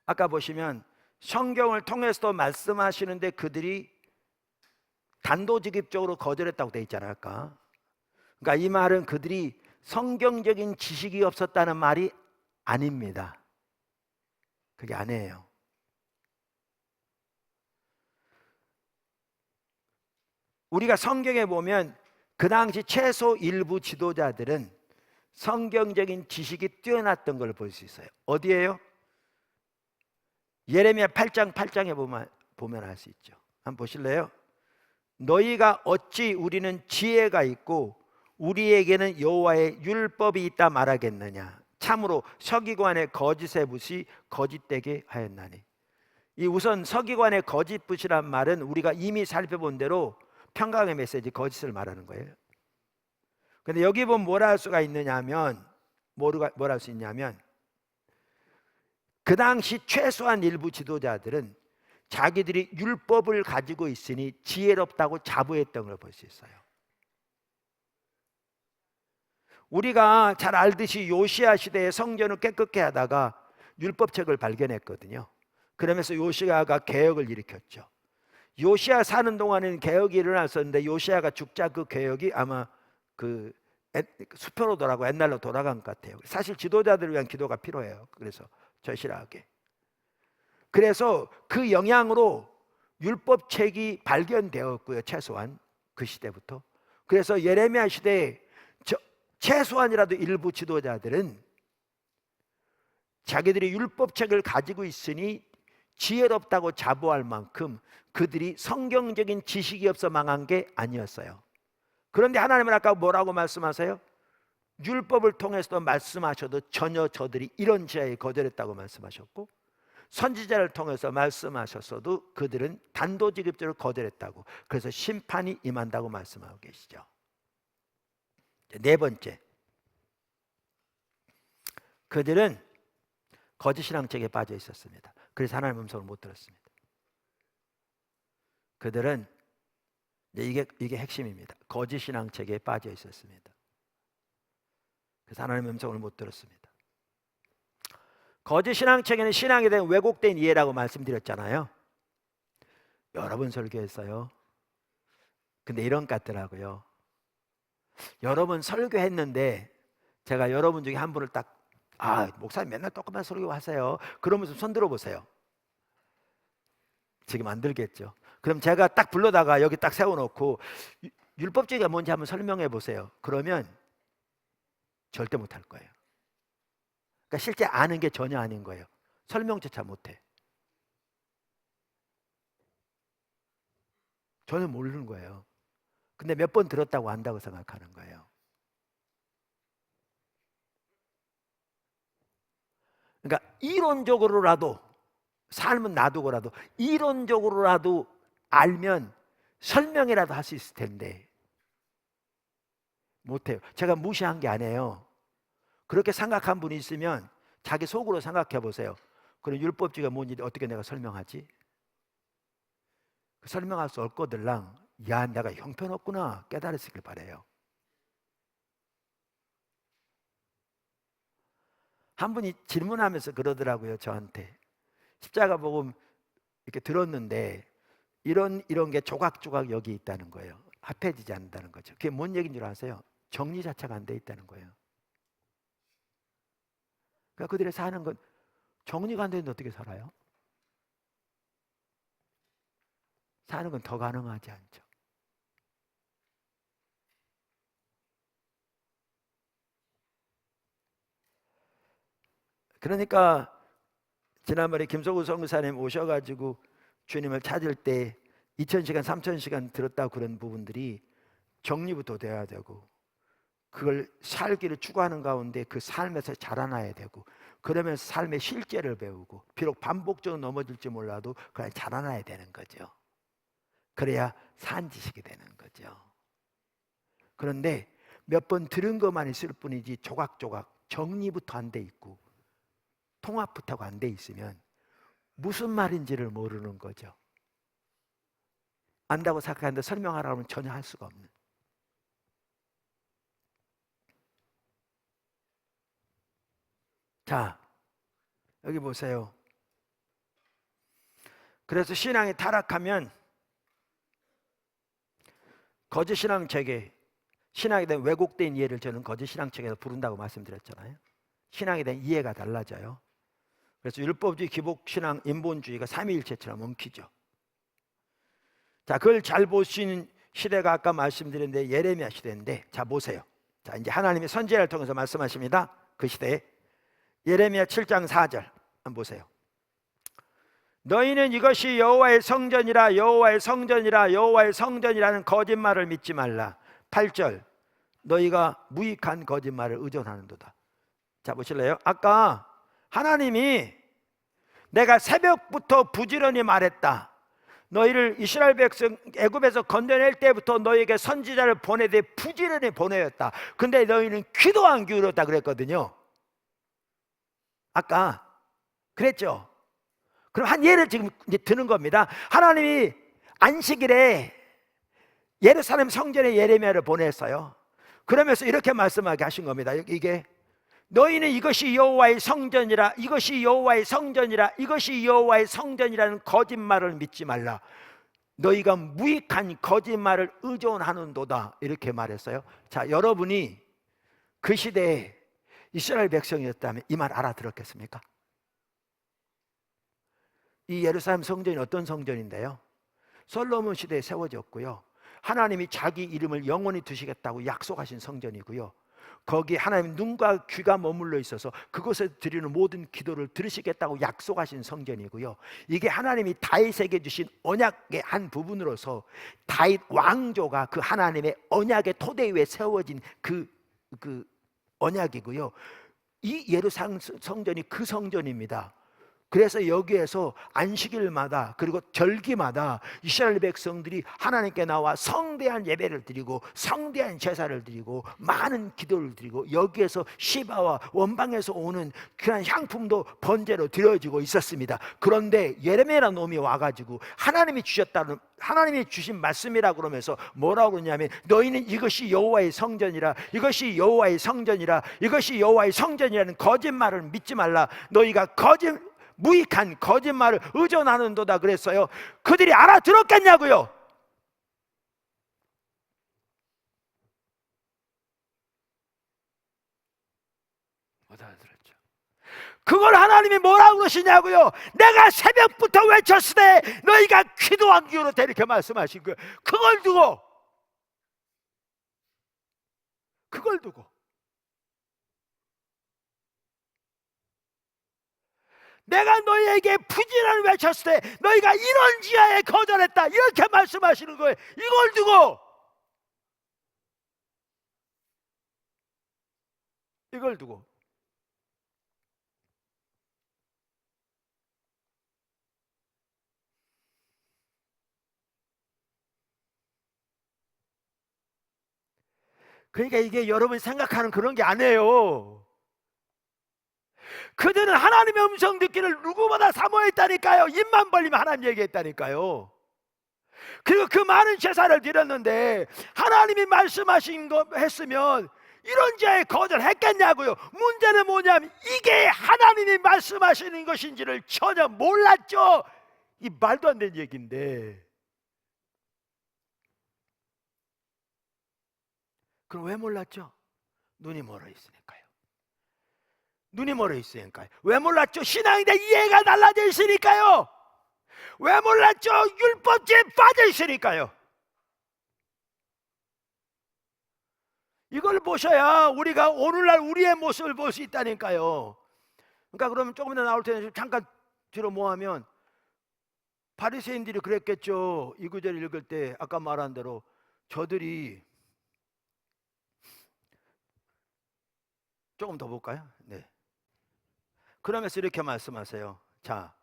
아까 보시면 성경을 통해서도 말씀하시는데 그들이 단도직입적으로 거절했다고 돼 있잖아요. 아까. 그러니까 이 말은 그들이 성경적인 지식이 없었다는 말이 아닙니다. 그게 아니에요. 우리가 성경에 보면 그 당시 최소 일부 지도자들은 성경적인 지식이 뛰어났던 걸 볼 수 있어요. 어디에요? 예레미야 8장 8장에 보면 알 수 있죠. 한번 보실래요? 너희가 어찌 우리는 지혜가 있고 우리에게는 여호와의 율법이 있다 말하겠느냐. 참으로 서기관의 거짓의 붓이 거짓되게 하였나니. 이 우선 서기관의 거짓 붓이란 말은 우리가 이미 살펴본 대로 평강의 메시지, 거짓을 말하는 거예요. 근데 여기 보면 뭐라 할 수가 있느냐면, 뭐라 할 수 있냐면, 그 당시 최소한 일부 지도자들은 자기들이 율법을 가지고 있으니 지혜롭다고 자부했던 걸 볼 수 있어요. 우리가 잘 알듯이 요시야 시대에 성전을 깨끗게 하다가 율법책을 발견했거든요. 그러면서 요시야가 개혁을 일으켰죠. 요시야 사는 동안에는 개혁이 일어났었는데 요시야가 죽자 그 개혁이 아마 그 수표로 돌아가고 옛날로 돌아간 것 같아요. 사실 지도자들을 위한 기도가 필요해요. 그래서 절실하게. 그래서 그 영향으로 율법책이 발견되었고요. 최소한 그 시대부터. 그래서 예레미야 시대에 최소한이라도 일부 지도자들은 자기들이 율법책을 가지고 있으니 지혜롭다고 자부할 만큼 그들이 성경적인 지식이 없어 망한 게 아니었어요. 그런데 하나님은 아까 뭐라고 말씀하세요? 율법을 통해서도 말씀하셔도 전혀 저들이 이런 지혜에 거절했다고 말씀하셨고, 선지자를 통해서 말씀하셨어도 그들은 단도직입적으로 거절했다고, 그래서 심판이 임한다고 말씀하고 계시죠. 네 번째, 그들은 거짓신앙책에 빠져 있었습니다. 그래서 하나님의 음성을 못 들었습니다. 그들은 이게 핵심입니다. 거짓신앙책에 빠져 있었습니다. 그래서 하나님의 음성을 못 들었습니다. 거짓신앙책에는 신앙에 대한 왜곡된 이해라고 말씀드렸잖아요. 여러 번 설교했어요. 근데 이런 것 같더라고요. 여러 번 설교했는데 제가 여러분 중에 한 분을 딱 목사님 맨날 똑같은 설교하세요. 그러면서 손 들어보세요. 지금 안 들겠죠. 그럼 제가 딱 불러다가 여기 딱 세워놓고 율법주의가 뭔지 한번 설명해 보세요. 그러면 절대 못할 거예요. 그러니까 실제 아는 게 전혀 아닌 거예요. 설명조차 못해. 전혀 모르는 거예요. 근데 몇 번 들었다고 안다고 생각하는 거예요. 그러니까 이론적으로라도, 삶은 놔두고라도 이론적으로라도 알면 설명이라도 할 수 있을 텐데 못해요. 제가 무시한 게 아니에요. 그렇게 생각한 분이 있으면 자기 속으로 생각해 보세요. 그럼 율법주의가 뭔지 어떻게 내가 설명하지? 설명할 수 없거들랑 야 내가 형편없구나 깨달았을 바래요. 한 분이 질문하면서 그러더라고요. 저한테 십자가 복음 이렇게 들었는데 이런 게 조각조각 여기 있다는 거예요. 합해지지 않는다는 거죠. 그게 뭔 얘기인 줄 아세요? 정리 자체가 안 돼 있다는 거예요. 그러니까 그들의 사는 건 정리가 안 되는데 어떻게 살아요? 사는 건 더 가능하지 않죠. 그러니까 지난번에 김성우 선교사님 오셔가지고 주님을 찾을 때 2000시간 3000시간 들었다고 그런 부분들이 정리부터 돼야 되고 그걸 살기를 추구하는 가운데 그 삶에서 자라나야 되고 그러면서 삶의 실제를 배우고 비록 반복적으로 넘어질지 몰라도 그냥 자라나야 되는 거죠. 그래야 산 지식이 되는 거죠. 그런데 몇 번 들은 것만 있을 뿐이지 조각조각 정리부터 안 돼 있고 통합부터 안 돼 있으면 무슨 말인지를 모르는 거죠. 안다고 생각하는데 설명하라고 하면 전혀 할 수가 없는. 자, 여기 보세요. 그래서 신앙이 타락하면 거짓신앙책에 신앙에 대한 왜곡된 이해를 저는 거짓신앙책에서 부른다고 말씀드렸잖아요. 신앙에 대한 이해가 달라져요. 그래서 율법주의, 기복신앙, 인본주의가 삼위일체처럼 엉키죠. 자, 그걸 잘 보시는 시대가 아까 말씀드렸는데 예레미야 시대인데 자 보세요. 자 이제 하나님의 선지자를 통해서 말씀하십니다. 그 시대에 예레미야 7장 4절 한번 보세요. 너희는 이것이 여호와의 성전이라 여호와의 성전이라 여호와의 성전이라는 거짓말을 믿지 말라. 8절 너희가 무익한 거짓말을 의존하는도다. 자 보실래요? 아까 하나님이 내가 새벽부터 부지런히 말했다. 너희를 이스라엘 백성 애굽에서 건져낼 때부터 너희에게 선지자를 보내되 부지런히 보내었다. 근데 너희는 귀도 안 기울였다 그랬거든요. 아까 그랬죠. 그럼 한 예를 지금 이제 드는 겁니다. 하나님이 안식일에 예루살렘 성전에 예레미야를 보냈어요. 그러면서 이렇게 말씀하게 하신 겁니다. 이게 너희는 이것이 여호와의 성전이라 이것이 여호와의 성전이라 이것이 여호와의 성전이라는 거짓말을 믿지 말라. 너희가 무익한 거짓말을 의존하는도다 이렇게 말했어요. 자, 여러분이 그 시대에 이스라엘 백성이었다면 이 말 알아들었겠습니까? 이 예루살렘 성전이 어떤 성전인데요? 솔로몬 시대에 세워졌고요, 하나님이 자기 이름을 영원히 두시겠다고 약속하신 성전이고요, 거기 하나님 눈과 귀가 머물러 있어서 그곳에 드리는 모든 기도를 들으시겠다고 약속하신 성전이고요, 이게 하나님이 다윗에게 주신 언약의 한 부분으로서 다윗 왕조가 그 하나님의 언약의 토대 위에 세워진 그 언약이고요, 이 예루살렘 성전이 그 성전입니다. 그래서 여기에서 안식일마다 그리고 절기마다 이스라엘 백성들이 하나님께 나와 성대한 예배를 드리고 성대한 제사를 드리고 많은 기도를 드리고, 여기에서 시바와 원방에서 오는 그런 향품도 번제로 드려지고 있었습니다. 그런데 예레미야라는 놈이 와가지고 하나님이 주신 말씀이라 그러면서 뭐라고 그러냐면, 너희는 이것이 여호와의 성전이라, 이것이 여호와의 성전이라, 이것이 여호와의 성전이라는 거짓말을 믿지 말라. 너희가 무익한 거짓말을 의존하는도다 그랬어요. 그들이 알아들었겠냐고요? 못 알아들었죠. 그걸 하나님이 뭐라고 그러시냐고요? 내가 새벽부터 외쳤을 때 너희가 귀도 안 기울였다 이렇게 말씀하신 거예요. 그걸 두고 내가 너희에게 부진을 외쳤을 때 너희가 이런 지하에 거절했다 이렇게 말씀하시는 거예요. 이걸 두고 그러니까 이게 여러분이 생각하는 그런 게 아니에요. 그들은 하나님의 음성 듣기를 누구보다 사모했다니까요. 입만 벌리면 하나님 얘기했다니까요. 그리고 그 많은 제사를 드렸는데 하나님이 말씀하신 거 했으면 이런 자에 거절했겠냐고요. 문제는 뭐냐면 이게 하나님이 말씀하시는 것인지를 전혀 몰랐죠. 이 말도 안 되는 얘기인데. 그럼 왜 몰랐죠? 눈이 멀어 있으니까요. 눈이 멀어 있으니까요. 왜 몰랐죠? 신앙인데 이해가 달라져 있으니까요. 왜 몰랐죠? 율법주의에 빠져 있으니까요. 이걸 보셔야 우리가 오늘날 우리의 모습을 볼 수 있다니까요. 그러니까 그러면 조금 더 나올 텐데 잠깐 뒤로 모하면, 바리새인들이 그랬겠죠. 이 구절 읽을 때 아까 말한 대로 저들이, 조금 더 볼까요? 네. 그러면서 이렇게 말씀하세요. 자,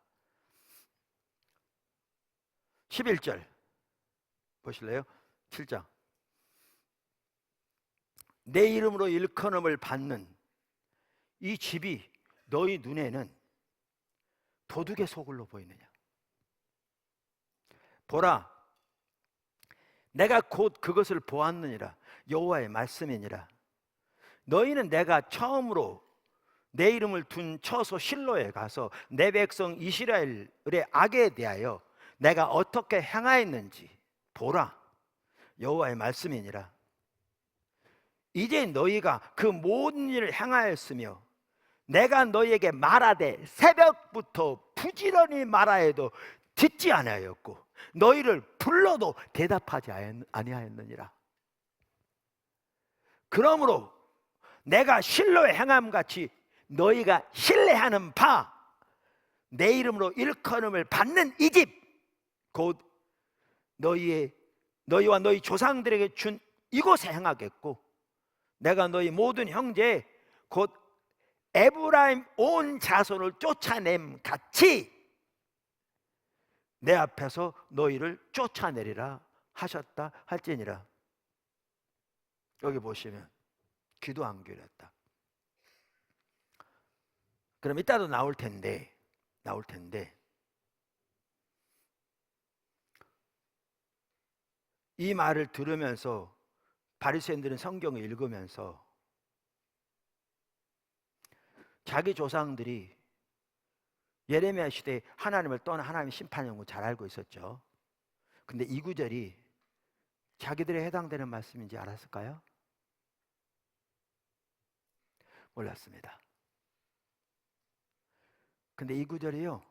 11절 보실래요? 7장. 내 이름으로 일컬음을 받는 이 집이 너희 눈에는 도둑의 소굴로 보이느냐? 보라, 내가 곧 그것을 보았느니라. 여호와의 말씀이니라. 너희는 내가 처음으로 내 이름을 둔 처소 실로에 가서 내 백성 이스라엘의 악에 대하여 내가 어떻게 행하였는지 보라. 여호와의 말씀이니라. 이제 너희가 그 모든 일을 행하였으며 내가 너희에게 말하되 새벽부터 부지런히 말하여도 듣지 아니하였고 너희를 불러도 대답하지 아니하였느니라. 그러므로 내가 실로에 행함같이 너희가 신뢰하는 바 내 이름으로 일컬음을 받는 이 집 곧 너희와 너희 조상들에게 준 이곳에 행하겠고, 내가 너희 모든 형제 곧 에브라임 온 자손을 쫓아냄 같이 내 앞에서 너희를 쫓아내리라 하셨다 할지니라. 여기 보시면 귀도 안 기울였다. 그럼 이따도 나올 텐데 이 말을 들으면서 바리새인들은 성경을 읽으면서 자기 조상들이 예레미야 시대에 하나님을 떠나 하나님의 심판인 걸 잘 알고 있었죠. 근데 이 구절이 자기들에 해당되는 말씀인지 알았을까요? 몰랐습니다. 근데 이 구절이요,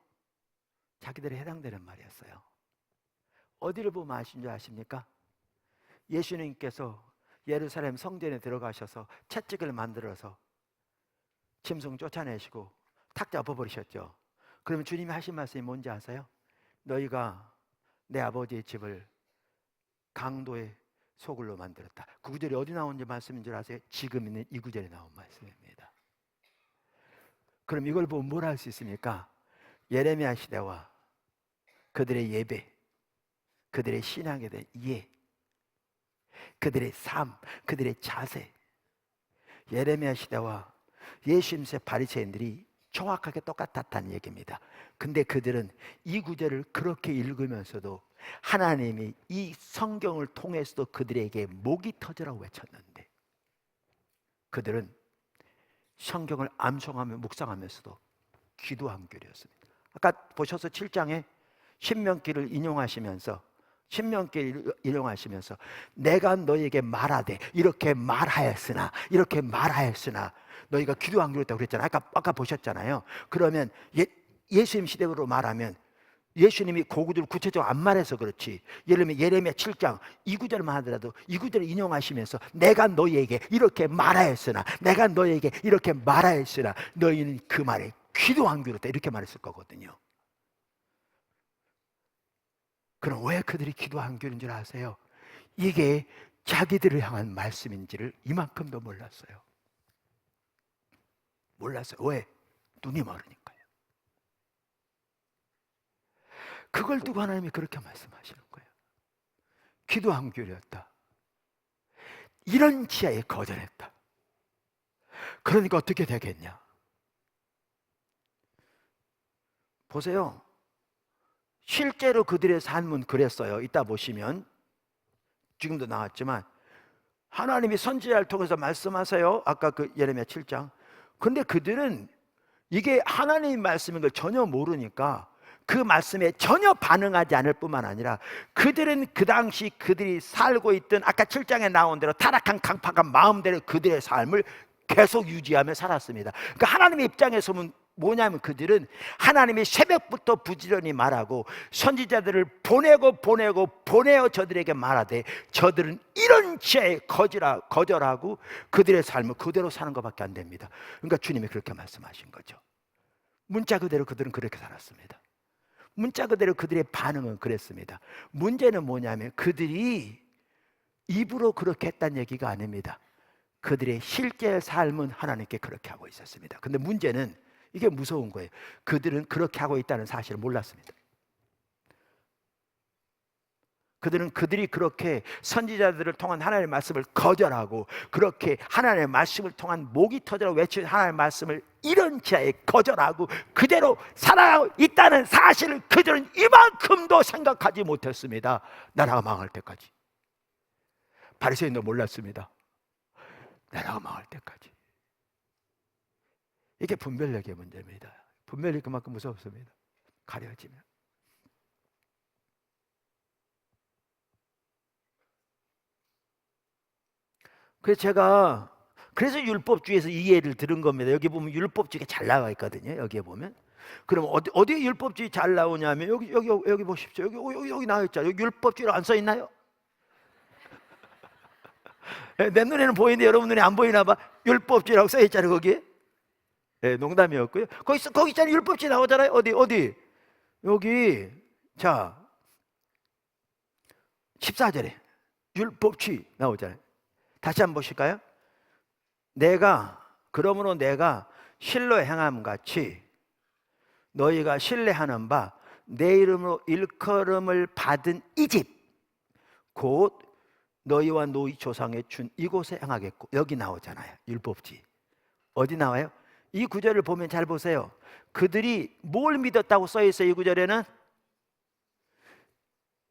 자기들에 해당되는 말이었어요. 어디를 보면 아신 줄 아십니까? 예수님께서 예루살렘 성전에 들어가셔서 채찍을 만들어서 짐승 쫓아내시고 탁 잡아버리셨죠. 그러면 주님이 하신 말씀이 뭔지 아세요? 너희가 내 아버지의 집을 강도의 소굴로 만들었다. 그 구절이 어디 나오는지 말씀인 줄 아세요? 지금 있는 이 구절에 나온 말씀입니다. 그럼 이걸 보면 뭘 할 수 있습니까? 예레미야 시대와 그들의 예배, 그들의 신앙에 대한 이해, 그들의 삶, 그들의 자세, 예레미야 시대와 예수님의 바리새인들이 정확하게 똑같았다는 얘기입니다. 근데 그들은 이 구절을 그렇게 읽으면서도 하나님이 이 성경을 통해서도 그들에게 목이 터져라고 외쳤는데, 그들은 성경을 암송하며 묵상하면서도 기도한 교리였습니다. 아까 보셔서 7장에 신명기를 인용하시면서 내가 너희에게 말하되 이렇게 말하였으나 너희가 기도한 교리였다고 그랬잖아요. 아까 보셨잖아요. 그러면 예수님 시대로 말하면 예수님이 그 구절을 구체적으로 안 말해서 그렇지, 예를 들면 예레미야 7장 이 구절만 하더라도 이 구절을 인용하시면서 내가 너희에게 이렇게 말하였으나 너희는 그 말에 기도한 교리였다 이렇게 말했을 거거든요. 그럼 왜 그들이 기도한 교리인 줄 아세요? 이게 자기들을 향한 말씀인지를 이만큼도 몰랐어요. 왜? 눈이 멀으니까요. 그걸 두고 하나님이 그렇게 말씀하시는 거예요. 기도한 교리였다. 이런 지하에 거절했다. 그러니까 어떻게 되겠냐? 보세요. 실제로 그들의 삶은 그랬어요. 이따 보시면 지금도 나왔지만 하나님이 선지자를 통해서 말씀하세요. 아까 그 예레미야 7장. 근데 그들은 이게 하나님의 말씀인 걸 전혀 모르니까 그 말씀에 전혀 반응하지 않을 뿐만 아니라 그들은 그 당시 그들이 살고 있던 아까 7장에 나온 대로 타락한 강팍한 마음대로 그들의 삶을 계속 유지하며 살았습니다. 그러니까 하나님의 입장에서 보면 뭐냐면 그들은 하나님이 새벽부터 부지런히 말하고 선지자들을 보내어 저들에게 말하되 저들은 이런 지혜에 거절하고 그들의 삶을 그대로 사는 것밖에 안 됩니다. 그러니까 주님이 그렇게 말씀하신 거죠. 문자 그대로 그들은 그렇게 살았습니다. 문자 그대로 그들의 반응은 그랬습니다. 문제는 뭐냐면 그들이 입으로 그렇게 했다는 얘기가 아닙니다. 그들의 실제 삶은 하나님께 그렇게 하고 있었습니다. 근데 문제는 이게 무서운 거예요. 그들은 그렇게 하고 있다는 사실을 몰랐습니다. 그들이 그렇게 선지자들을 통한 하나님의 말씀을 거절하고 그렇게 하나님의 말씀을 통한 목이 터져라 외치는 하나님의 말씀을 이런 지하에 거절하고 그대로 살아가고 있다는 사실을 그들은 이만큼도 생각하지 못했습니다. 나라가 망할 때까지. 바리새인도 몰랐습니다. 나라가 망할 때까지. 이게 분별력의 문제입니다. 분별력이 그만큼 무섭습니다. 가려지면. 그래서 율법주의에서 이 예를 들은 겁니다. 여기 보면 율법주의가 잘 나와 있거든요. 여기에 보면. 그럼 어디에 율법주의 잘 나오냐면 여기 보십시오. 여기 나와 있잖아요. 여기 율법주의로 안 써 있나요? 내 눈에는 보이는데 여러분 눈에 안 보이나 봐. 율법주의라고 써 있잖아요. 거기에. 네, 농담이었고요. 거기 있잖아요. 율법주의 나오잖아요. 어디? 여기. 자, 14절에 율법주의 나오잖아요. 다시 한번 보실까요? 그러므로 내가 실로 행함 같이 너희가 신뢰하는 바 내 이름으로 일컬음을 받은 이 집 곧 너희와 너희 조상에 준 이곳에 행하겠고. 여기 나오잖아요. 율법주의. 어디 나와요? 이 구절을 보면 잘 보세요. 그들이 뭘 믿었다고 써 있어요? 이 구절에는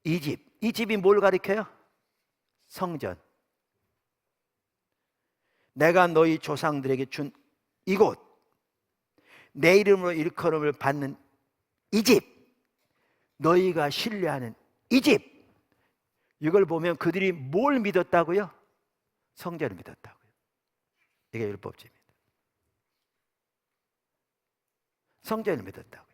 이 집이 뭘 가리켜요? 성전. 내가 너희 조상들에게 준 이곳, 내 이름으로 일컬음을 받는 이 집, 너희가 신뢰하는 이 집, 이걸 보면 그들이 뭘 믿었다고요? 성전을 믿었다고요. 이게 율법주의입니다. 성전을 믿었다고요.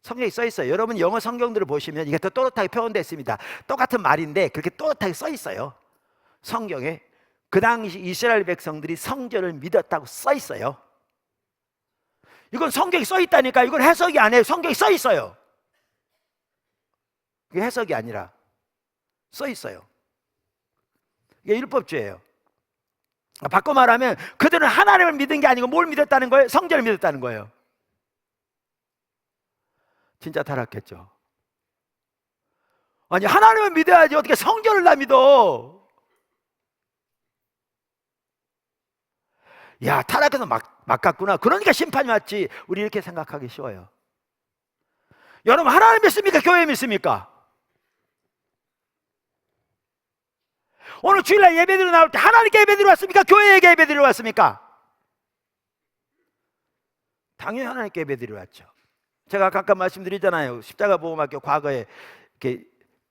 성경에 써 있어요. 여러분 영어 성경들을 보시면 이게 더 또렷하게 표현되어 있습니다. 똑같은 말인데 그렇게 또렷하게 써 있어요. 성경에 그 당시 이스라엘 백성들이 성전을 믿었다고 써 있어요. 이건 성경에 써 있다니까. 이건 해석이 아니에요. 성경에 써 있어요. 이게 해석이 아니라 써 있어요. 이게 율법주의예요. 바꿔 말하면 그들은 하나님을 믿은 게 아니고 뭘 믿었다는 거예요? 성전을 믿었다는 거예요. 진짜 타락했죠. 아니 하나님을 믿어야지 어떻게 성전을 다 믿어? 야 타락해서 막 갔구나. 그러니까 심판이 왔지. 우리 이렇게 생각하기 쉬워요. 여러분 하나님 믿습니까? 교회 믿습니까? 오늘 주일날 예배드리러 나올 때 하나님께 예배드리러 왔습니까? 교회에게 예배드리러 왔습니까? 당연히 하나님께 예배드리러 왔죠. 제가 아까 말씀드리잖아요. 십자가 보험학교 과거에 이렇게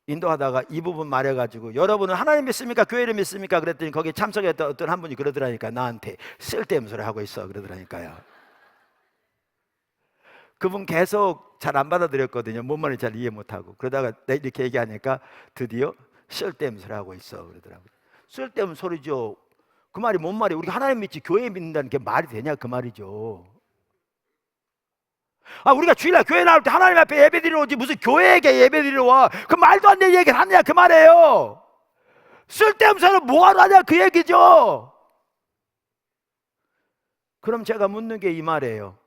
인도하다가 이 부분 말해가지고 여러분은 하나님 믿습니까? 교회를 믿습니까? 그랬더니 거기에 참석했던 어떤 한 분이 그러더라니까. 나한테 쓸데없는 소리 하고 있어 그러더라니까요. 그분 계속 잘 안 받아들였거든요. 뭔 말인지 잘 이해 못하고. 그러다가 이렇게 얘기하니까 드디어 쓸데없는 소리 하고 있어 그러더라고요. 쓸데없는 소리죠. 그 말이 뭔 말이에요? 우리가 하나님 믿지 교회 믿는다는 게 말이 되냐 그 말이죠. 우리가 주일날 교회 나올 때 하나님 앞에 예배드리러 오지 무슨 교회에게 예배드리러 와. 그 말도 안 되는 얘기를 하느냐 그 말이에요. 쓸데없는 소리는 뭐하러 하냐 그 얘기죠. 그럼 제가 묻는 게 이 말이에요.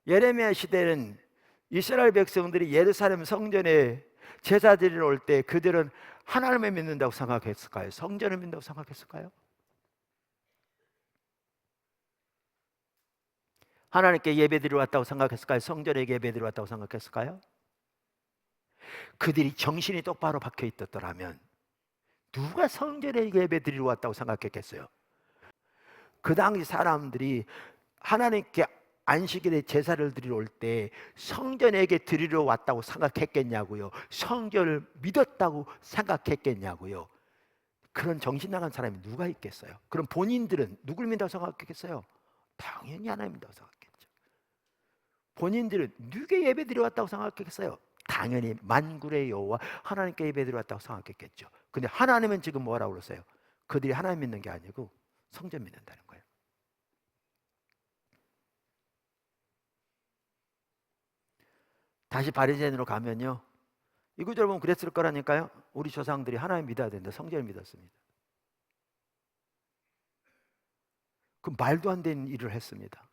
예레미야 시대는 이스라엘 백성들이 예루살렘 성전에 제사 드리러 올 때 그들은 하나님을 믿는다고 생각했을까요? 성전을 믿는다고 생각했을까요? 하나님께 예배드리러 왔다고 생각했을까요? 성전에게 예배드리러 왔다고 생각했을까요? 그들이 정신이 똑바로 박혀 있었더라면 누가 성전에 예배드리러 왔다고 생각했겠어요? 그 당시 사람들이 하나님께 안식일에 제사를 드리러 올 때 성전에게 드리러 왔다고 생각했겠냐고요? 성전을 믿었다고 생각했겠냐고요? 그런 정신 나간 사람이 누가 있겠어요? 그럼 본인들은 누굴 믿는다고 생각했겠어요? 당연히 하나님 믿는다고 생각했겠죠. 본인들은 누구에게 예배 드려 왔다고 생각했겠어요? 당연히 만군의 여호와 하나님께 예배 드려 왔다고 생각했겠죠. 근데 하나님은 지금 뭐라고 그러세요? 그들이 하나님 믿는 게 아니고 성전 믿는다는 거예요. 다시 바리새인으로 가면요, 이 구절 보면 그랬을 거라니까요. 우리 조상들이 하나님 믿어야 된다. 성전을 믿었습니다. 그 말도 안 되는 일을 했습니다.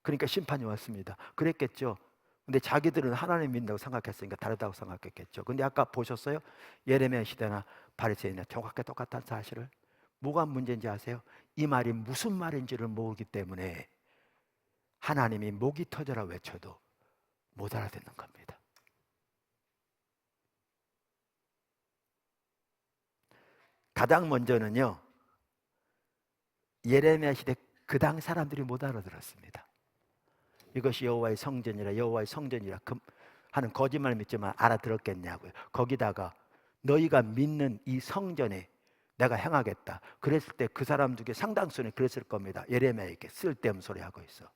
그러니까 심판이 왔습니다. 그랬겠죠. 근데 자기들은 하나님 믿는다고 생각했으니까 다르다고 생각했겠죠. 근데 아까 보셨어요? 예레미야 시대나 바리새인이나 정확하게 똑같은 사실을. 뭐가 문제인지 아세요? 이 말이 무슨 말인지를 모르기 때문에 하나님이 목이 터져라 외쳐도 못 알아듣는 겁니다. 가장 먼저는요, 예레미야 시대 그 당 사람들이 못 알아들었습니다. 이것이 여호와의 성전이라 여호와의 성전이라 하는 거짓말 믿지만 알아들었겠냐고요. 거기다가 너희가 믿는 이 성전에 내가 행하겠다. 그랬을 때 그 사람 중에 상당수는 그랬을 겁니다. 예레미야에게 쓸데없는 소리 하고 있어.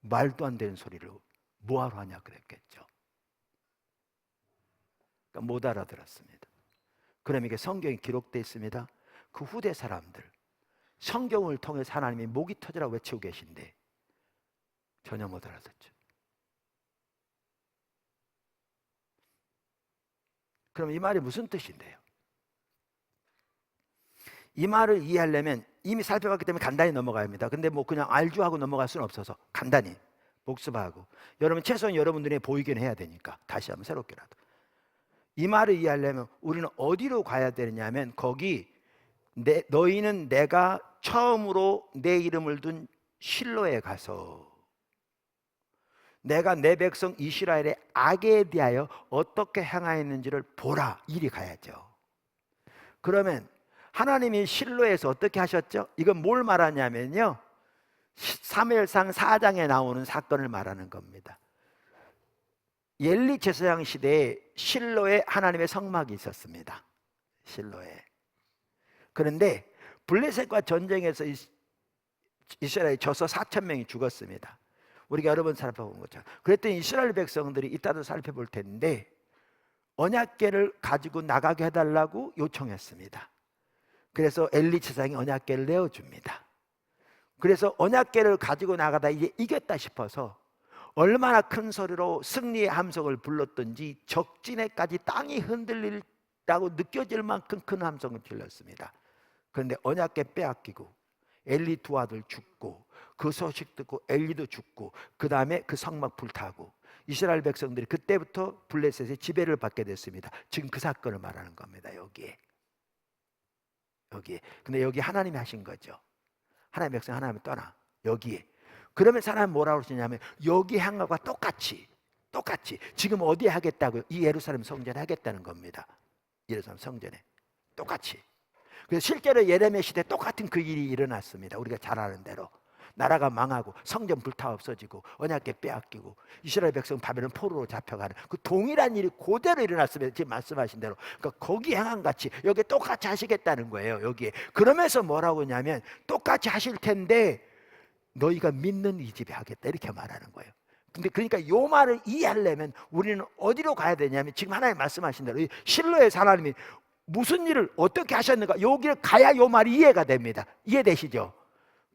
말도 안 되는 소리를 뭐하러 하냐 그랬겠죠. 그러니까 못 알아들었습니다. 그럼 이게 성경에 기록되어 있습니다. 그 후대 사람들 성경을 통해서 하나님이 목이 터지라 외치고 계신데 전혀 못 알아듣죠. 그럼 이 말이 무슨 뜻인데요? 이 말을 이해하려면 이미 살펴봤기 때문에 간단히 넘어가야 합니다. 근데 뭐 그냥 알죠 하고 넘어갈 수는 없어서 간단히 복습하고, 여러분 최소한 여러분 눈에 보이긴 해야 되니까 다시 한번 새롭게라도 이 말을 이해하려면 우리는 어디로 가야 되느냐면 거기 너희는 내가 처음으로 내 이름을 둔 실로에 가서 내가 내 백성 이스라엘의 악에 대하여 어떻게 행하였는지를 보라. 이리 가야죠. 그러면 하나님이 실로에서 어떻게 하셨죠? 이건 뭘 말하냐면요, 사무엘상 4장에 나오는 사건을 말하는 겁니다. 엘리 제사장 시대에 실로에 하나님의 성막이 있었습니다. 실로에. 그런데 블레셋과 전쟁에서 이스라엘이 져서 4천 명이 죽었습니다. 우리가 여러 번 살펴본 거죠. 그랬더니 이스라엘 백성들이 이따도 살펴볼 텐데 언약궤를 가지고 나가게 해달라고 요청했습니다. 그래서 엘리 제사장이 언약궤를 내어줍니다. 그래서 언약궤를 가지고 나가다 이제 이겼다 싶어서 얼마나 큰 소리로 승리의 함성을 불렀던지 적진에까지 땅이 흔들리라고 느껴질 만큼 큰 함성을 질렀습니다. 그런데 언약궤 빼앗기고 엘리 두 아들 죽고 그 소식 듣고 엘리도 죽고 그 다음에 그 성막 불타고 이스라엘 백성들이 그때부터 블레셋의 지배를 받게 됐습니다. 지금 그 사건을 말하는 겁니다. 여기에. 근데 여기 하나님이 하신 거죠. 하나님의 백성 하나님을 떠나 여기에. 그러면 사람은 뭐라고 그러냐면 여기 향하고 똑같이 지금 어디에 하겠다고요? 이 예루살렘 성전에 하겠다는 겁니다. 예루살렘 성전에 똑같이. 그래서 실제로 예레미야 시대에 똑같은 그 일이 일어났습니다. 우리가 잘 아는 대로 나라가 망하고 성전 불타 없어지고 언약궤 빼앗기고 이스라엘 백성 바벨론 포로로 잡혀가는 그 동일한 일이 그대로 일어났습니다. 지금 말씀하신 대로. 그러니까 거기 향한 같이 여기 똑같이 하시겠다는 거예요. 여기에. 그러면서 뭐라고 하냐면 똑같이 하실 텐데 너희가 믿는 이 집에 하겠다 이렇게 말하는 거예요. 근데 그러니까 이 말을 이해하려면 우리는 어디로 가야 되냐면 지금 하나님 말씀하신 대로 실로의 하나님이 무슨 일을 어떻게 하셨는가 여기를 가야 이 말이 이해가 됩니다. 이해되시죠?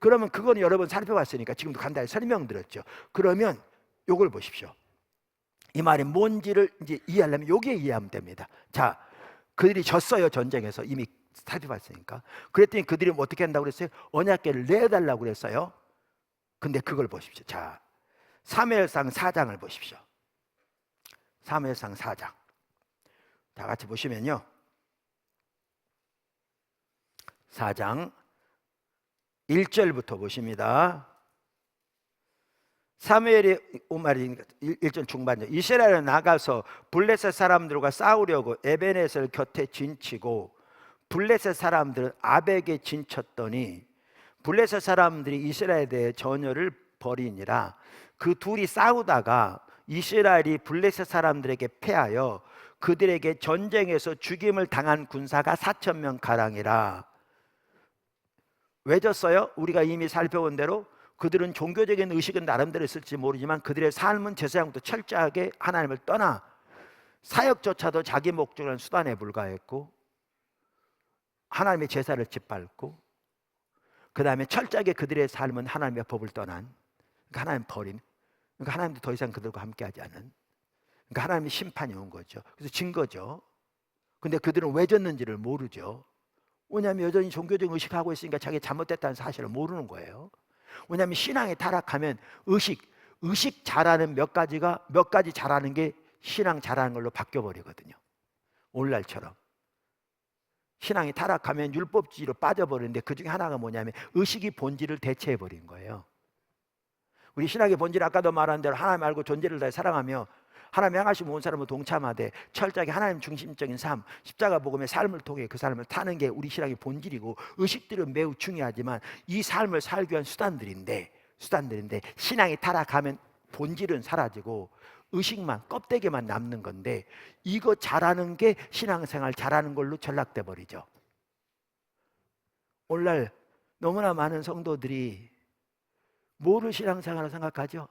그러면 그건 여러 번 살펴봤으니까 지금도 간단히 설명드렸죠. 그러면 요걸 보십시오. 이 말이 뭔지를 이제 이해하려면 여기에 이해하면 됩니다. 자, 그들이 졌어요. 전쟁에서 이미 살펴봤으니까. 그랬더니 그들이 어떻게 한다고 그랬어요? 언약궤를 내달라고 그랬어요. 근데 그걸 보십시오. 자, 사무엘상 4장을 보십시오. 사무엘상 4장 다 같이 보시면요 4장 1절부터 보십니다. 사무엘이 말이 1절 중반절 이스라엘은 나가서 블레셋 사람들과 싸우려고 에베네셀 곁에 진치고 블레셋 사람들은 아벡에 진쳤더니 블레셋 사람들이 이스라엘에 대해 전열을 벌이니라. 그 둘이 싸우다가 이스라엘이 블레셋 사람들에게 패하여 그들에게 전쟁에서 죽임을 당한 군사가 4천 명 가량이라. 왜 졌어요? 우리가 이미 살펴본 대로 그들은 종교적인 의식은 나름대로 있을지 모르지만 그들의 삶은 제사장부터 철저하게 하나님을 떠나 사역조차도 자기 목적을 수단에 불과했고 하나님의 제사를 짓밟고 그 다음에 철저하게 그들의 삶은 하나님의 법을 떠난 그러니까 하나님 버린 그러니까 하나님도 더 이상 그들과 함께하지 않은 그러니까 하나님의 심판이 온 거죠. 그래서 진 거죠. 근데 그들은 왜 졌는지를 모르죠. 왜냐하면 여전히 종교적 의식하고 있으니까 자기 잘못됐다는 사실을 모르는 거예요. 왜냐하면 신앙이 타락하면 의식 잘하는 몇 가지 잘하는 게 신앙 잘하는 걸로 바뀌어버리거든요. 오늘날처럼 신앙이 타락하면 율법주의로 빠져버리는데 그 중에 하나가 뭐냐면 의식이 본질을 대체해버린 거예요. 우리 신앙의 본질 아까도 말한 대로 하나님 알고 존재를 다해 사랑하며 하나님 향하시고 온 사람을 동참하되 철저하게 하나님 중심적인 삶 십자가 복음의 삶을 통해 그 삶을 타는 게 우리 신앙의 본질이고 의식들은 매우 중요하지만 이 삶을 살기 위한 수단들인데 신앙이 타락하면 본질은 사라지고 의식만 껍데기만 남는 건데 이거 잘하는 게 신앙생활 잘하는 걸로 전락돼 버리죠. 오늘날 너무나 많은 성도들이 뭐를 신앙생활을 생각하죠?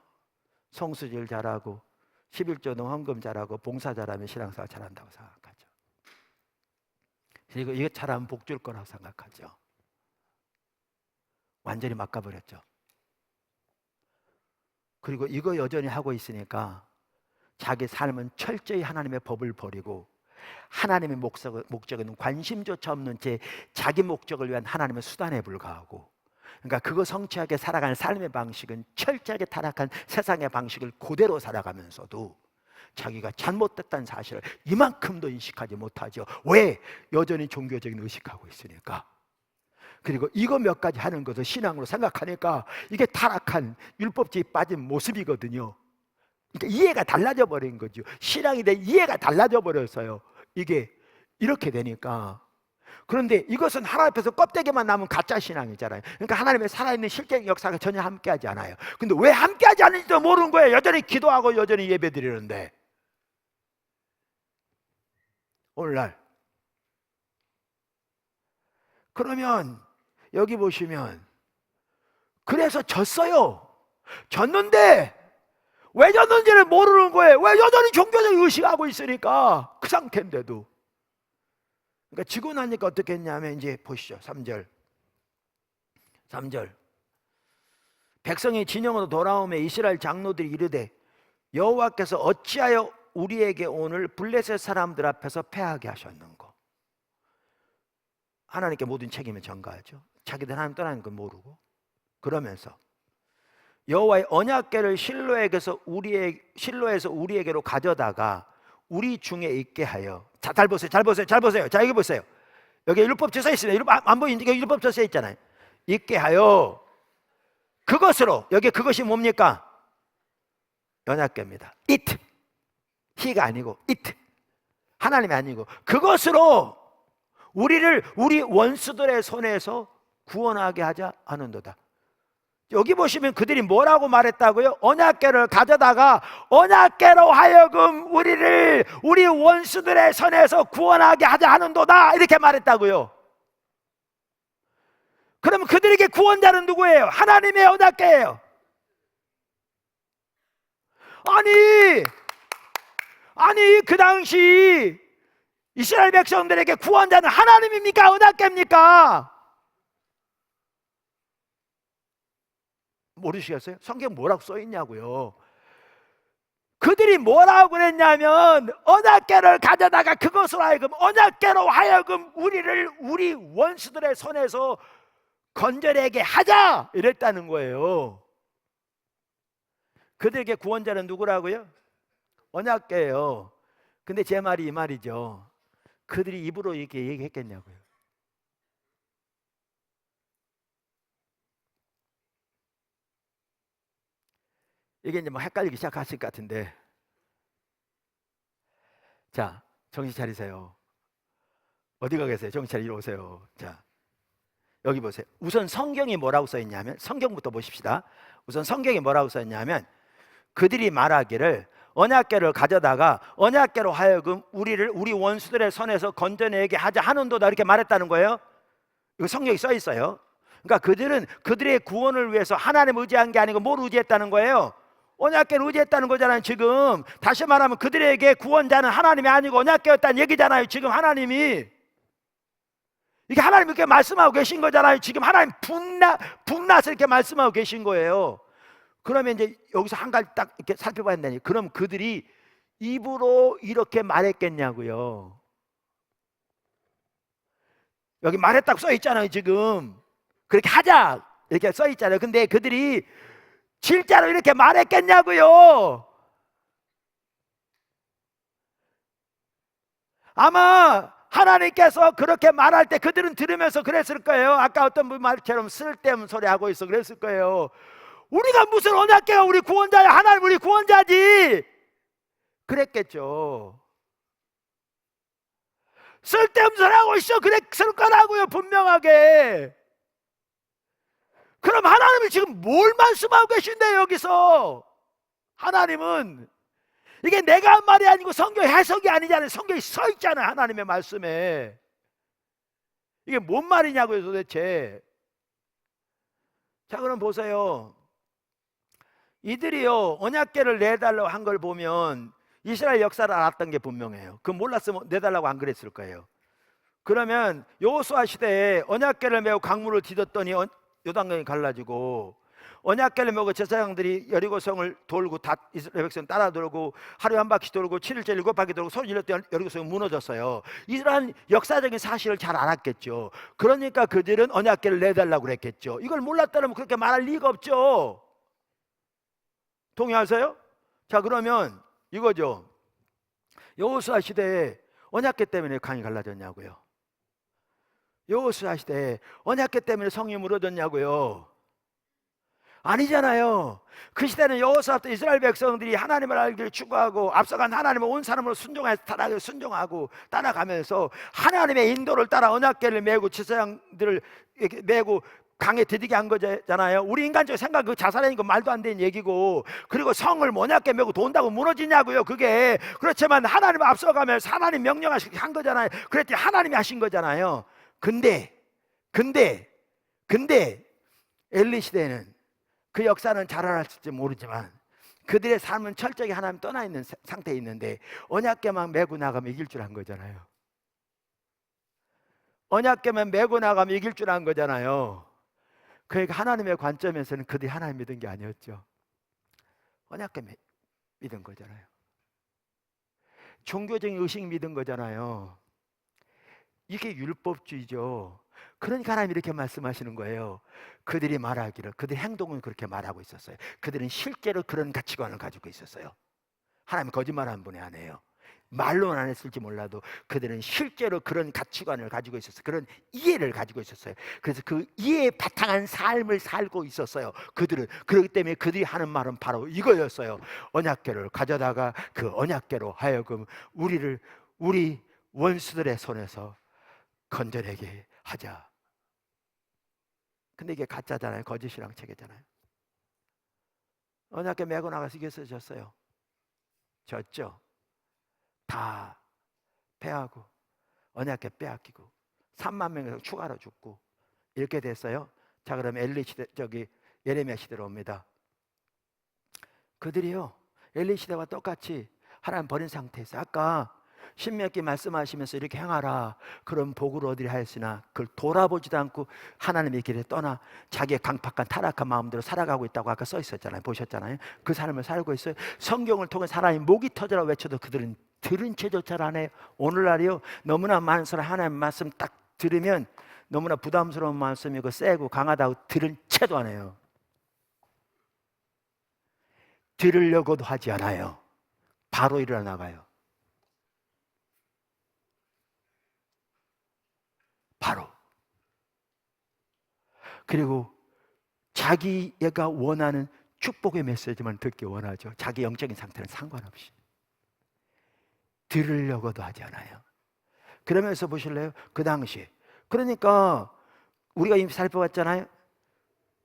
성수질 잘하고 11조는 헌금 잘하고 봉사 잘하면 신앙생활 잘한다고 생각하죠. 그리고 이거 잘하면 복 줄 거라고 생각하죠. 완전히 막아버렸죠. 그리고 이거 여전히 하고 있으니까 자기 삶은 철저히 하나님의 법을 버리고 하나님의 목적은 관심조차 없는 채 자기 목적을 위한 하나님의 수단에 불과하고 그러니까 그거 성취하게 살아가는 삶의 방식은 철저하게 타락한 세상의 방식을 그대로 살아가면서도 자기가 잘못됐다는 사실을 이만큼도 인식하지 못하죠. 왜? 여전히 종교적인 의식하고 있으니까. 그리고 이거 몇 가지 하는 것을 신앙으로 생각하니까 이게 타락한 율법주의 빠진 모습이거든요. 그러니까 이해가 달라져 버린 거죠. 신앙이 내 이해가 달라져 버렸어요. 이게 이렇게 되니까. 그런데 이것은 하나님 앞에서 껍데기만 남은 가짜 신앙이잖아요. 그러니까 하나님의 살아있는 실제 역사가 전혀 함께하지 않아요. 근데 왜 함께하지 않는지도 모르는 거예요. 여전히 기도하고 여전히 예배드리는데 오늘날. 그러면 여기 보시면 그래서 졌어요. 졌는데 왜 졌는지를 모르는 거예요. 왜 여전히 종교적 의식하고 있으니까. 그 상태인데도. 그러니까 지고 나니까 어떻게 했냐면 이제 보시죠. 3절. 백성이 진영으로 돌아오매 이스라엘 장로들이 이르되 여호와께서 어찌하여 우리에게 오늘 블레셋 사람들 앞에서 패하게 하셨는고. 하나님께 모든 책임을 전가하죠. 자기들 하나님 떠나는 걸 모르고. 그러면서 여호와의 언약궤를 실로에서 우리에게로 가져다가 우리 중에 있게 하여. 자, 잘 보세요. 자, 여기 보세요. 여기 율법書써 있습니다. 안 보이는데 여기 율법書써 있잖아요. 있게 하여 그것으로. 여기 그것이 뭡니까? 언약궤입니다. it. he가 아니고 it. 하나님이 아니고 그것으로 우리를 우리 원수들의 손에서 구원하게 하자 하는도다. 여기 보시면 그들이 뭐라고 말했다고요? 언약궤를 가져다가 언약궤로 하여금 우리를 우리 원수들의 손에서 구원하게 하자 하는도다, 이렇게 말했다고요. 그러면 그들에게 구원자는 누구예요? 하나님의 언약궤예요. 아니 그 당시 이스라엘 백성들에게 구원자는 하나님입니까? 언약궤입니까? 모르시겠어요? 성경 뭐라고 써있냐고요. 그들이 뭐라고 그랬냐면 언약궤를 가져다가 그것으로 하여금 언약궤로 하여금 우리를 우리 원수들의 손에서 건져내게 하자, 이랬다는 거예요. 그들에게 구원자는 누구라고요? 언약궤예요. 근데 제 말이 이 말이죠. 그들이 입으로 이렇게 얘기했겠냐고요. 이게 이제 뭐 헷갈리기 시작하실 것 같은데, 자, 정신 차리세요. 어디가 계세요? 정신 차리러 오세요. 자, 여기 보세요. 우선 성경이 뭐라고 써있냐면, 성경부터 보십시다. 우선 성경이 뭐라고 써있냐면 그들이 말하기를 언약궤를 가져다가 언약궤로 하여금 우리를 우리 원수들의 손에서 건져내게 하자 하는도다, 이렇게 말했다는 거예요. 이거 성경이 써있어요. 그러니까 그들은 그들의 구원을 위해서 하나님을 의지한 게 아니고 뭘 의지했다는 거예요? 언약궤를 의지했다는 거잖아요. 지금 다시 말하면 그들에게 구원자는 하나님이 아니고 언약궤였다는 얘기잖아요. 지금 하나님이 이게 하나님이 이렇게 말씀하고 계신 거잖아요. 지금 하나님 분나서 이렇게 말씀하고 계신 거예요. 그러면 이제 여기서 한 가지 딱 이렇게 살펴봐야 된다니. 그럼 그들이 입으로 이렇게 말했겠냐고요. 여기 말했다고 써 있잖아요. 지금 그렇게 하자 이렇게 써 있잖아요. 근데 그들이 실제로 이렇게 말했겠냐고요. 아마 하나님께서 그렇게 말할 때 그들은 들으면서 그랬을 거예요. 아까 어떤 분 말처럼 쓸데없는 소리 하고 있어 그랬을 거예요. 우리가 무슨 언약궤가 우리 구원자야, 하나님 우리 구원자지, 그랬겠죠. 쓸데없는 소리 하고 있어 그랬을 거라고요, 분명하게. 그럼 하나님이 지금 뭘 말씀하고 계신데요? 여기서 하나님은 이게 내가 한 말이 아니고 성경 해석이 아니잖아요. 성경이 써 있잖아요. 하나님의 말씀에. 이게 뭔 말이냐고요 도대체. 자, 그럼 보세요. 이들이요 언약궤를 내달라고 한 걸 보면 이스라엘 역사를 알았던 게 분명해요. 그 몰랐으면 내달라고 안 그랬을 거예요. 그러면 여호수아 시대에 언약궤를 메고 강물을 뒤졌더니 요단강이 갈라지고, 언약궤를 메고 제사장들이 여리고성을 돌고 다 이스라엘 백성 따라 돌고 하루에 한 바퀴 돌고 7일째 7바퀴 돌고 소리 질렀더니 여리고성이 무너졌어요. 이러한 역사적인 사실을 잘 알았겠죠. 그러니까 그들은 언약궤를 내달라고 그랬겠죠. 이걸 몰랐다면 그렇게 말할 리가 없죠. 동의하세요? 자, 그러면 이거죠. 여호수아 시대에 언약궤 때문에 강이 갈라졌냐고요. 여호수아 시대에 언약궤 때문에 성이 무너졌냐고요. 아니잖아요. 그 시대는 여호수아 때 이스라엘 백성들이 하나님을 알기를 추구하고 앞서간 하나님을 온 사람으로 순종하고 따라가면서 하나님의 인도를 따라 언약궤를 메고 제사장들을 이렇게 메고 강에 들이게 한 거잖아요. 우리 인간적 생각 그 자살하는 거 말도 안 되는 얘기고, 그리고 성을 모략게 메고 돈다고 무너지냐고요. 그게 그렇지만 하나님 앞서가면서 하나님 명령하신 거잖아요. 그랬더니 하나님이 하신 거잖아요. 근데 엘리 시대는 그 역사는 잘 알았을지 모르지만 그들의 삶은 철저히 하나님 떠나 있는 상태에 있는데 언약궤만 메고 나가면 이길 줄 안 거잖아요. 언약궤만 메고 나가면 이길 줄 안 거잖아요. 그러니까 하나님의 관점에서는 그들이 하나님 믿은 게 아니었죠. 언약궤 믿은 거잖아요. 종교적인 의식 믿은 거잖아요. 이게 율법주의죠. 그러니까 하나님 이렇게 말씀하시는 거예요. 그들이 말하기를, 그들의 행동은 그렇게 말하고 있었어요. 그들은 실제로 그런 가치관을 가지고 있었어요. 하나님 거짓말하는 분이 아니에요. 말로는 안 했을지 몰라도 그들은 실제로 그런 가치관을 가지고 있었어요. 그런 이해를 가지고 있었어요. 그래서 그 이해에 바탕한 삶을 살고 있었어요. 그들은. 그렇기 때문에 그들이 하는 말은 바로 이거였어요. 언약궤를 가져다가 그 언약궤로 하여금 우리 원수들의 손에서 건져내게 하자. 근데 이게 가짜잖아요. 거짓이랑 체계잖아요. 언약궤 메고 나가서 이겨서 졌어요. 졌죠. 다 패하고 언약궤 빼앗기고 3만 명에서 추가로 죽고 이렇게 됐어요. 자, 그럼 엘리 시대, 예레미야 시대로 옵니다. 그들이요 엘리 시대와 똑같이 하나님 버린 상태에서 아까 신명기 말씀하시면서 이렇게 행하라 그런 복을 얻으리 하였으나 그걸 돌아보지도 않고 하나님의 길에 떠나 자기의 강팍한 타락한 마음대로 살아가고 있다고 아까 써 있었잖아요. 보셨잖아요. 그 삶을 살고 있어요. 성경을 통해 하나님 목이 터져라 외쳐도 그들은 들은 채조차 안 해요. 오늘날이요 너무나 많은 사람 하나님 말씀 딱 들으면 너무나 부담스러운 말씀이고 세고 강하다고 들은 채도 안 해요. 들으려고도 하지 않아요. 바로 일어나 나가요. 바로. 그리고 자기가 원하는 축복의 메시지만 듣기 원하죠. 자기 영적인 상태는 상관없이. 들으려고도 하지 않아요. 그러면서 보실래요? 그 당시에. 그러니까 우리가 이미 살펴봤잖아요.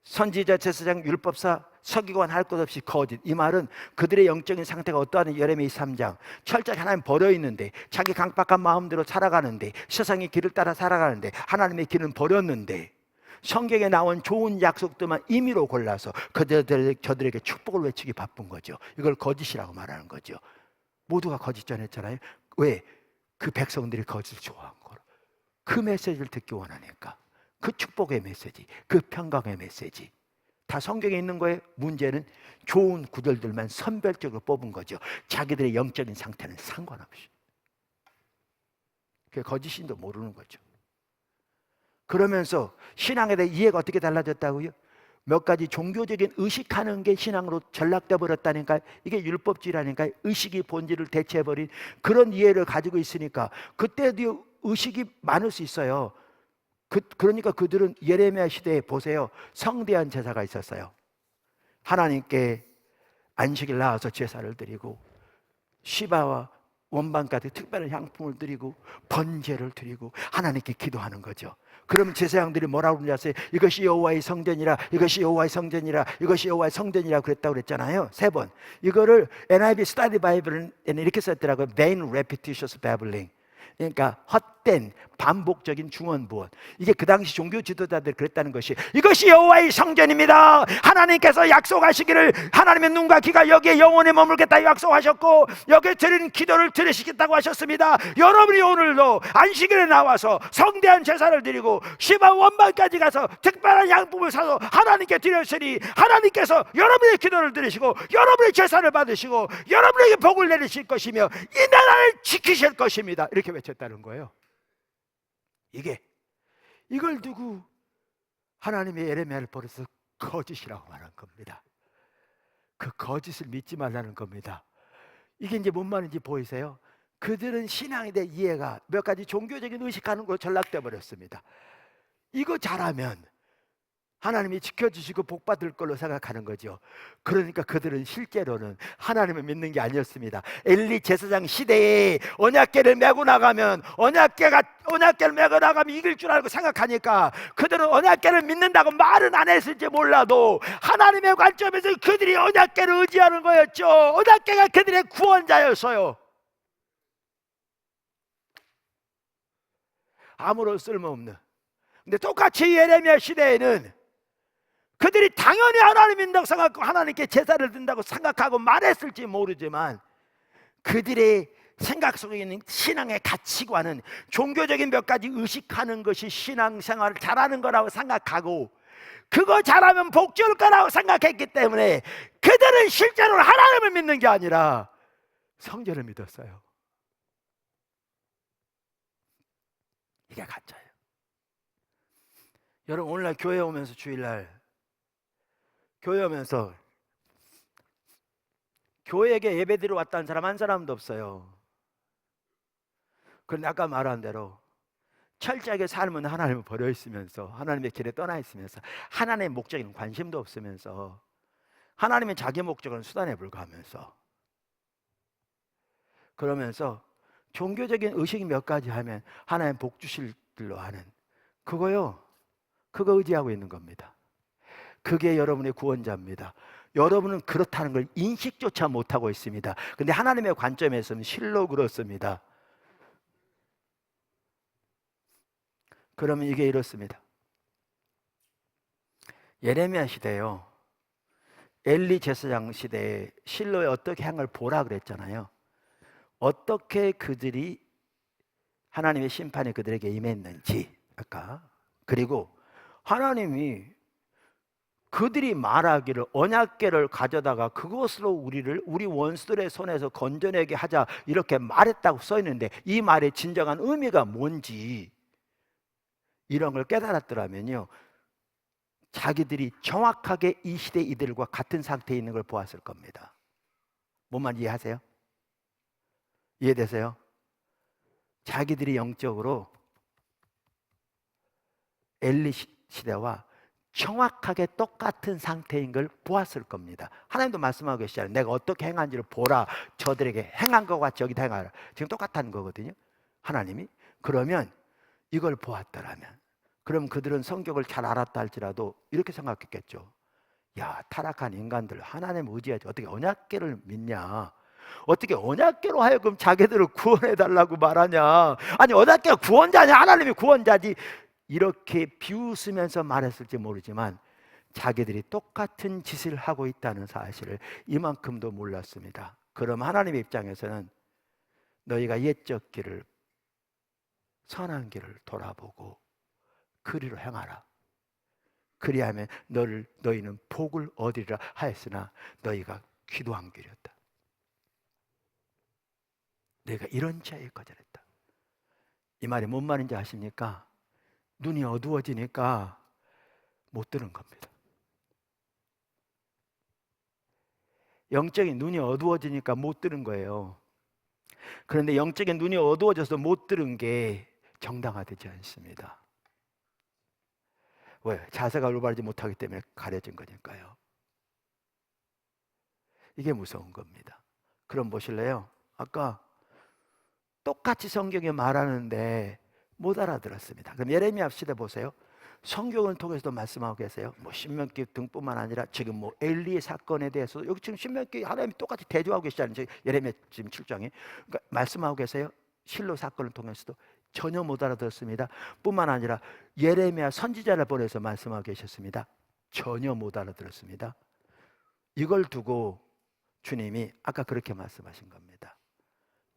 선지자, 제사장, 율법사, 서기관 할 것 없이 거짓. 이 말은 그들의 영적인 상태가 어떠하는 예레미야 3장. 철저히 하나님 버려 있는데 자기 강박한 마음대로 살아가는데 세상의 길을 따라 살아가는데 하나님의 길은 버렸는데 성경에 나온 좋은 약속들만 임의로 골라서 저들에게 축복을 외치기 바쁜 거죠. 이걸 거짓이라고 말하는 거죠. 모두가 거짓 전했잖아요. 왜? 그 백성들이 거짓을 좋아한 거로. 그 메시지를 듣기 원하니까. 그 축복의 메시지, 그 평강의 메시지 다 성경에 있는 거예요. 문제는 좋은 구절들만 선별적으로 뽑은 거죠. 자기들의 영적인 상태는 상관없이. 그게 거짓인도 모르는 거죠. 그러면서 신앙에 대해 이해가 어떻게 달라졌다고요? 몇 가지 종교적인 의식하는 게 신앙으로 전락돼 버렸다니까. 이게 율법주의라니까. 의식이 본질을 대체해버린 그런 이해를 가지고 있으니까 그때도 의식이 많을 수 있어요. 그러니까 그들은 예레미야 시대에 보세요. 성대한 제사가 있었어요. 하나님께 안식일 나와서 제사를 드리고 시바와 원반까지 특별한 향품을 드리고 번제를 드리고 하나님께 기도하는 거죠. 그러면 제사장들이 뭐라고 그러는지 아세요? 이것이 여호와의 성전이라, 이것이 여호와의 성전이라, 이것이 여호와의 성전이라 그랬다고 그랬잖아요. 3번. 이거를 NIV Study Bible은 이렇게 썼더라고요. Vain repetitious babbling. 그러니까 헛된 반복적인 중언부언. 이게 그 당시 종교 지도자들이 그랬다는 것이 이것이 여호와의 성전입니다. 하나님께서 약속하시기를 하나님의 눈과 귀가 여기에 영원히 머물겠다 약속하셨고 여기에 드리는 기도를 들으시겠다고 하셨습니다. 여러분이 오늘도 안식일에 나와서 성대한 제사를 드리고 시바 원반까지 가서 특별한 양품을 사서 하나님께 드렸으니 하나님께서 여러분의 기도를 들으시고 여러분의 제사를 받으시고 여러분에게 복을 내리실 것이며 이 나라를 지키실 것입니다. 이렇게 외쳤다는 거예요. 이걸 두고 하나님의 예레미야를 버려서 거짓이라고 말한 겁니다. 그 거짓을 믿지 말라는 겁니다. 이게 이제 뭔 말인지 보이세요? 그들은 신앙에 대해 이해가 몇 가지 종교적인 의식하는 걸로 전락돼 버렸습니다. 이거 잘하면 하나님이 지켜주시고 복받을 걸로 생각하는 거죠. 그러니까 그들은 실제로는 하나님을 믿는 게 아니었습니다. 엘리 제사장 시대에 언약궤를 메고 나가면 언약궤를 메고 나가면 이길 줄 알고 생각하니까 그들은 언약궤를 믿는다고 말은 안 했을지 몰라도 하나님의 관점에서 그들이 언약궤를 의지하는 거였죠. 언약궤가 그들의 구원자였어요. 아무런 쓸모없는. 근데 똑같이 예레미야 시대에는 그들이 당연히 하나님 믿는다고 생각하고 하나님께 제사를 드린다고 생각하고 말했을지 모르지만 그들의 생각 속에 있는 신앙의 가치관은 종교적인 몇 가지 의식하는 것이 신앙생활을 잘하는 거라고 생각하고 그거 잘하면 복 줄 거라고 생각했기 때문에 그들은 실제로 하나님을 믿는 게 아니라 성전을 믿었어요. 이게 가짜예요. 여러분 오늘날 교회 오면서 주일날 교회 오면서 교회에게 예배드리러 왔다는 사람 한 사람도 없어요. 그런데 아까 말한 대로 철저하게 삶은 하나님을 버려 있으면서 하나님의 길에 떠나 있으면서 하나님의 목적에는 관심도 없으면서 하나님의 자기 목적은 수단에 불과하면서 그러면서 종교적인 의식이 몇 가지 하면 하나님 복 주실 길로 하는 그거 의지하고 있는 겁니다. 그게 여러분의 구원자입니다. 여러분은 그렇다는 걸 인식조차 못하고 있습니다. 근데 하나님의 관점에서는 실로 그렇습니다. 그러면 이게 이렇습니다. 예레미야 시대요. 엘리 제사장 시대에 실로에 어떻게 한 걸 보라 그랬잖아요. 어떻게 그들이 하나님의 심판이 그들에게 임했는지 아까 그리고 하나님이 그들이 말하기를 언약궤를 가져다가 그것으로 우리 원수들의 손에서 건져내게 하자 이렇게 말했다고 써 있는데 이 말의 진정한 의미가 뭔지 이런 걸 깨달았더라면요 자기들이 정확하게 이 시대 이들과 같은 상태에 있는 걸 보았을 겁니다. 뭔 말인지 이해하세요? 이해되세요? 자기들이 영적으로 엘리 시대와 정확하게 똑같은 상태인 걸 보았을 겁니다. 하나님도 말씀하고 계시잖아요. 내가 어떻게 행한지를 보라. 저들에게 행한 것과 같이 여기다 행하라. 지금 똑같다는 거거든요. 하나님이. 그러면 이걸 보았더라면 그럼 그들은 성경을 잘 알았다 할지라도 이렇게 생각했겠죠. 야, 타락한 인간들 하나님 의지하지 어떻게 언약궤를 믿냐. 어떻게 언약궤로 하여금 자기들을 구원해달라고 말하냐. 아니 언약궤가 구원자냐. 하나님이 구원자지. 이렇게 비웃으면서 말했을지 모르지만 자기들이 똑같은 짓을 하고 있다는 사실을 이만큼도 몰랐습니다. 그럼 하나님의 입장에서는 너희가 옛적 길을 선한 길을 돌아보고 그리로 행하라. 그리하면 너희는 복을 얻으리라 하였으나 너희가 기도한 길이었다. 너희가 이런 죄에 거절했다. 이 말이 뭔 말인지 아십니까? 눈이 어두워지니까 못 들은 겁니다. 영적인 눈이 어두워지니까 못 들은 거예요. 그런데 영적인 눈이 어두워져서 못 들은 게 정당화되지 않습니다. 왜? 자세가 올바르지 못하기 때문에 가려진 거니까요. 이게 무서운 겁니다. 그럼 보실래요? 아까 똑같이 성경에 말하는데 못 알아들었습니다. 그럼 예레미야 시대 보세요. 성경을 통해서도 말씀하고 계세요. 뭐 신명기 등뿐만 아니라 지금 뭐 엘리의 사건에 대해서 여기 지금 신명기 하나님이 똑같이 대조하고 계시잖아요. 예레미야 지금 7장에 그러니까 말씀하고 계세요. 실로 사건을 통해서도 전혀 못 알아들었습니다. 뿐만 아니라 예레미야 선지자를 보내서 말씀하고 계셨습니다. 전혀 못 알아들었습니다. 이걸 두고 주님이 아까 그렇게 말씀하신 겁니다.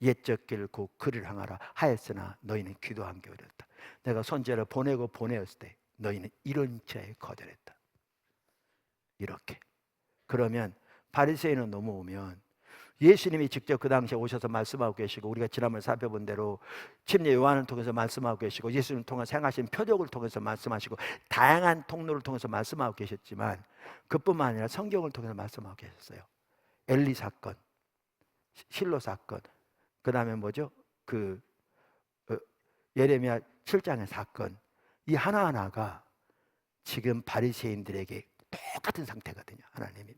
옛적 길 곧 그를 향하라 하였으나 너희는 기도한 게 어렸다. 내가 선지자를 보내었을 때 너희는 이런 죄에 거절했다. 이렇게. 그러면 바리새인은 넘어오면 예수님이 직접 그 당시에 오셔서 말씀하고 계시고 우리가 지난번에 살펴본 대로 침례 요한을 통해서 말씀하고 계시고 예수님을 통해서 행하신 표적을 통해서 말씀하시고 다양한 통로를 통해서 말씀하고 계셨지만 그뿐만 아니라 성경을 통해서 말씀하고 계셨어요. 엘리 사건, 실로 사건, 그 다음에 뭐죠? 예레미야 7장의 사건 이 하나하나가 지금 바리새인들에게 똑같은 상태거든요. 하나님이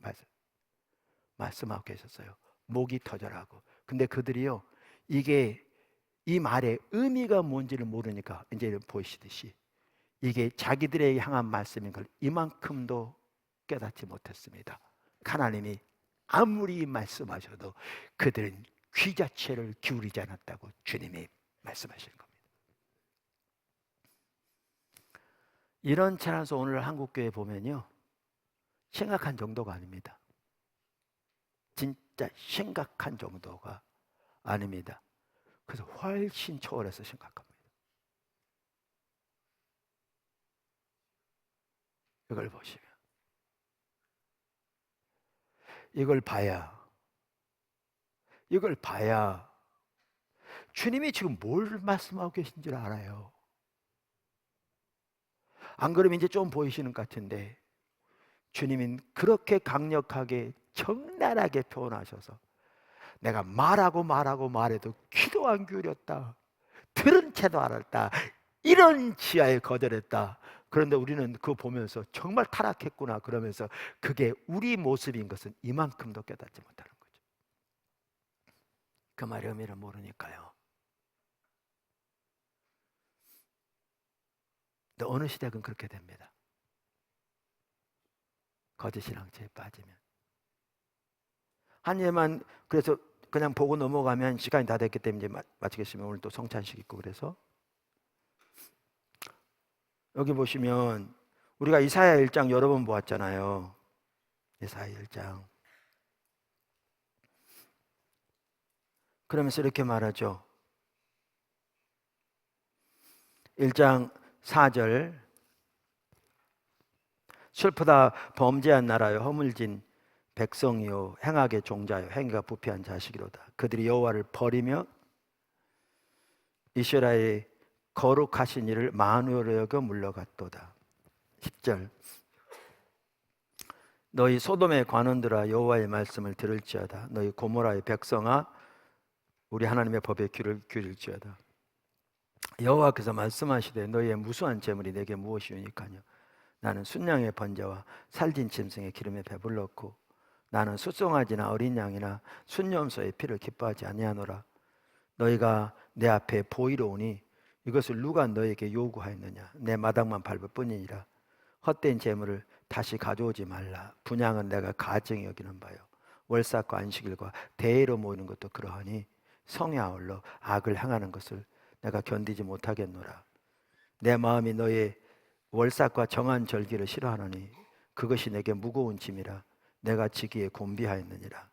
말씀하고 계셨어요. 목이 터져라고. 근데 그들이요, 이게 이 말의 의미가 뭔지를 모르니까 이제 보시듯이 이게 자기들에게 향한 말씀인 걸 이만큼도 깨닫지 못했습니다. 하나님이 아무리 말씀하셔도 그들은 귀 자체를 기울이지 않았다고 주님이 말씀하시는 겁니다. 이런 차라서 오늘 한국교회 보면요, 심각한 정도가 아닙니다. 진짜 심각한 정도가 아닙니다. 그래서 훨씬 초월해서 심각합니다. 이걸 보시면, 이걸 봐야 주님이 지금 뭘 말씀하고 계신지를 알아요. 안 그러면 이제 좀 보이시는 것 같은데, 주님은 그렇게 강력하게 적나라하게 표현하셔서 내가 말해도 귀도 안 기울였다, 들은 채도 안 했다, 이런 지하에 거절했다. 그런데 우리는 그거 보면서 정말 타락했구나 그러면서 그게 우리 모습인 것은 이만큼도 깨닫지 못하는 거죠. 그 말의 의미를 모르니까요. 근데 어느 시대는 그렇게 됩니다. 거짓신앙체에 빠지면. 한 예만 그래서 그냥 보고 넘어가면 시간이 다 됐기 때문에 이제 마치겠습니다. 오늘 또 성찬식 있고 그래서 여기 보시면 우리가 이사야 1장 여러 번 보았잖아요. 이사야 1장. 그러면서 이렇게 말하죠. 1장 4절 슬프다 범죄한 나라여 허물진 백성이요 행악의 종자요 행위가 부패한 자식이로다. 그들이 여호와를 버리며 이스라엘의 거룩하신 이를 만우로 여겨 물러갔도다. 10절 너희 소돔의 관원들아 여호와의 말씀을 들을지어다. 너희 고모라의 백성아 우리 하나님의 법에 귀를 기울일지어다. 여호와께서 말씀하시되 너희의 무수한 재물이 내게 무엇이오니까요. 나는 순양의 번제와 살진 짐승의 기름에 배불렀고 나는 숫송아지나 어린 양이나 순염소의 피를 기뻐하지 아니하노라. 너희가 내 앞에 보이러 오니 이것을 누가 너에게 요구하였느냐. 내 마당만 밟을 뿐이니라. 헛된 재물을 다시 가져오지 말라. 분향은 내가 가증히 여기는 바요. 월삭과 안식일과 대회로 모이는 것도 그러하니 성에 아울러 악을 행하는 것을 내가 견디지 못하겠노라. 내 마음이 너의 월삭과 정한 절기를 싫어하노니 그것이 내게 무거운 짐이라. 내가 지기에 곤비하였느니라.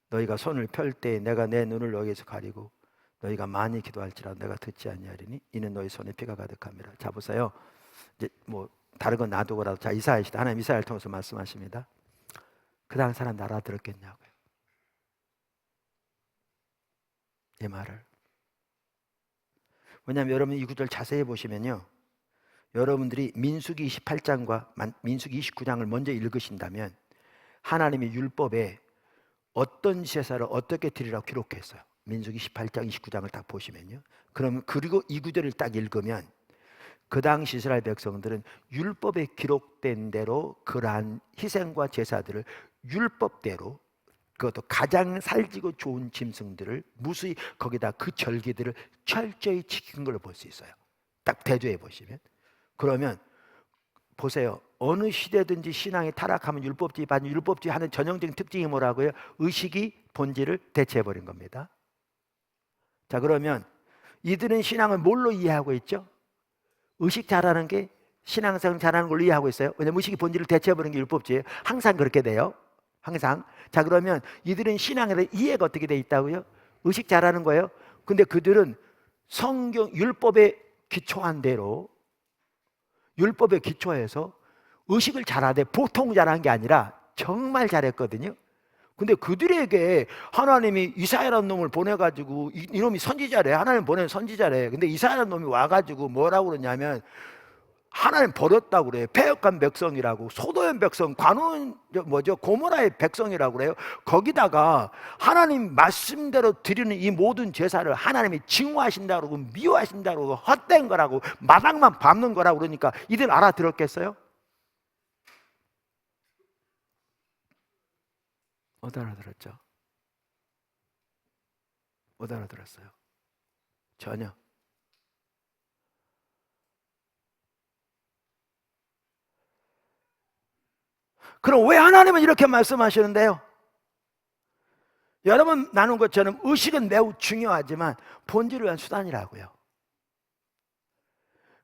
너희가 손을 펼 때 내가 내 눈을 너희에서 가리고 너희가 많이 기도할지라도 내가 듣지 아니하리니 이는 너희 손에 피가 가득함이라. 자 보세요. 이제 뭐 다른 건 놔두고라도 자 이사야 시대 하나님 이사야를 통해서 말씀하십니다. 그 다음 사람 알아들었겠냐고요. 이 말을. 왜냐하면 여러분 이 구절 자세히 보시면요, 여러분들이 민수기 28장과 민수기 29장을 먼저 읽으신다면 하나님의 율법에 어떤 제사를 어떻게 드리라고 기록했어요. 민수기 18장 29장을 딱 보시면요, 그러면 그리고 이 구절을 딱 읽으면 그 당시 이스라엘 백성들은 율법에 기록된 대로 그러한 희생과 제사들을 율법대로, 그것도 가장 살지고 좋은 짐승들을 무수히 거기다 그 절기들을 철저히 지킨 걸 볼 수 있어요. 딱 대조해 보시면. 그러면 보세요. 어느 시대든지 신앙이 타락하면 율법주의 하는 전형적인 특징이 뭐라고요? 의식이 본질을 대체해버린 겁니다. 자 그러면 이들은 신앙을 뭘로 이해하고 있죠? 의식 잘하는 게 신앙생 잘하는 걸로 이해하고 있어요. 왜냐하면 의식이 본질을 대체해버린 게 율법주의예요. 항상 그렇게 돼요. 항상. 자 그러면 이들은 신앙에 대해 이해가 어떻게 돼 있다고요? 의식 잘하는 거예요. 근데 그들은 성경 율법에 기초한 대로 율법에 기초해서 의식을 잘하되 보통 잘한 게 아니라 정말 잘했거든요. 근데 그들에게 하나님이 이사야라는 놈을 보내가지고 이놈이 선지자래. 하나님 보낸 선지자래. 근데 이사야라는 놈이 와가지고 뭐라고 그러냐면 하나님 버렸다고 그래요. 패역한 백성이라고. 소돔의 백성, 고모라의 백성이라고 그래요. 거기다가 하나님 말씀대로 드리는 이 모든 제사를 하나님이 징후하신다고 그러고 미워하신다고 그러고 헛된 거라고 마당만 밟는 거라고 그러니까 이들 알아들었겠어요? 못 알아들었죠? 못 알아들었어요. 전혀. 그럼 왜 하나님은 이렇게 말씀하시는데요? 여러분 나눈 것처럼 의식은 매우 중요하지만 본질을 위한 수단이라고요.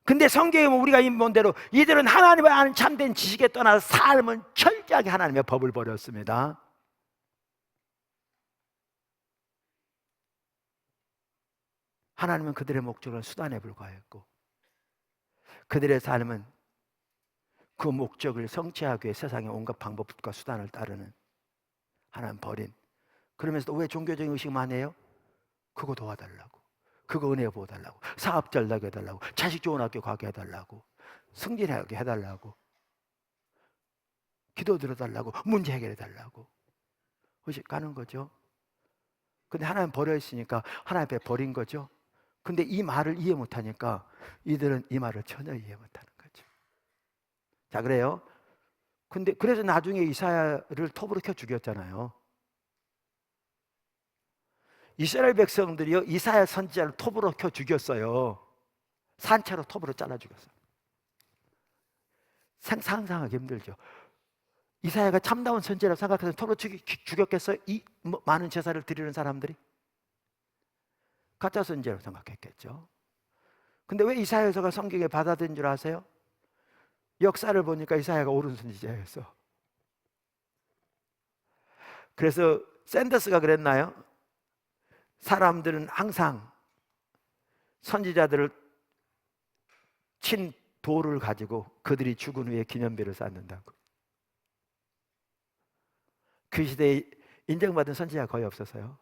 근데 성경에 보면 우리가 본 대로 이들은 하나님을 아는 참된 지식에 떠나서 삶은 철저하게 하나님의 법을 버렸습니다. 하나님은 그들의 목적은 수단에 불과했고 그들의 삶은 그 목적을 성취하기 위해 세상의 온갖 방법과 수단을 따르는 하나님 버린. 그러면서 왜 종교적인 의식만 해요? 그거 도와달라고, 그거 은혜 보호달라고, 사업 잘 나게 해달라고, 자식 좋은 학교 가게 해달라고, 승진하게 해달라고, 기도 들어달라고, 문제 해결해달라고 의식 가는 거죠. 근데 하나님 버려있으니까 하나님 앞에 버린 거죠. 근데 이 말을 이해 못하니까 이들은 이 말을 전혀 이해 못하는 거죠. 자, 그래요. 근데 그래서 나중에 이사야를 톱으로 켜 죽였잖아요. 이스라엘 백성들이요 이사야 선지자를 톱으로 켜 죽였어요. 산채로 톱으로 잘라 죽였어요. 상상하기 힘들죠. 이사야가 참다운 선지자라고 생각해서 톱으로 죽였겠어요? 이 많은 제사를 드리는 사람들이? 가짜 선지자라고 생각했겠죠. 근데 왜 이사야서가 성경에 받아들인 줄 아세요? 역사를 보니까 이사야가 옳은 선지자였어. 그래서 샌더스가 그랬나요? 사람들은 항상 선지자들을 친 돌을 가지고 그들이 죽은 후에 기념비를 쌓는다고. 그 시대에 인정받은 선지자가 거의 없었어요.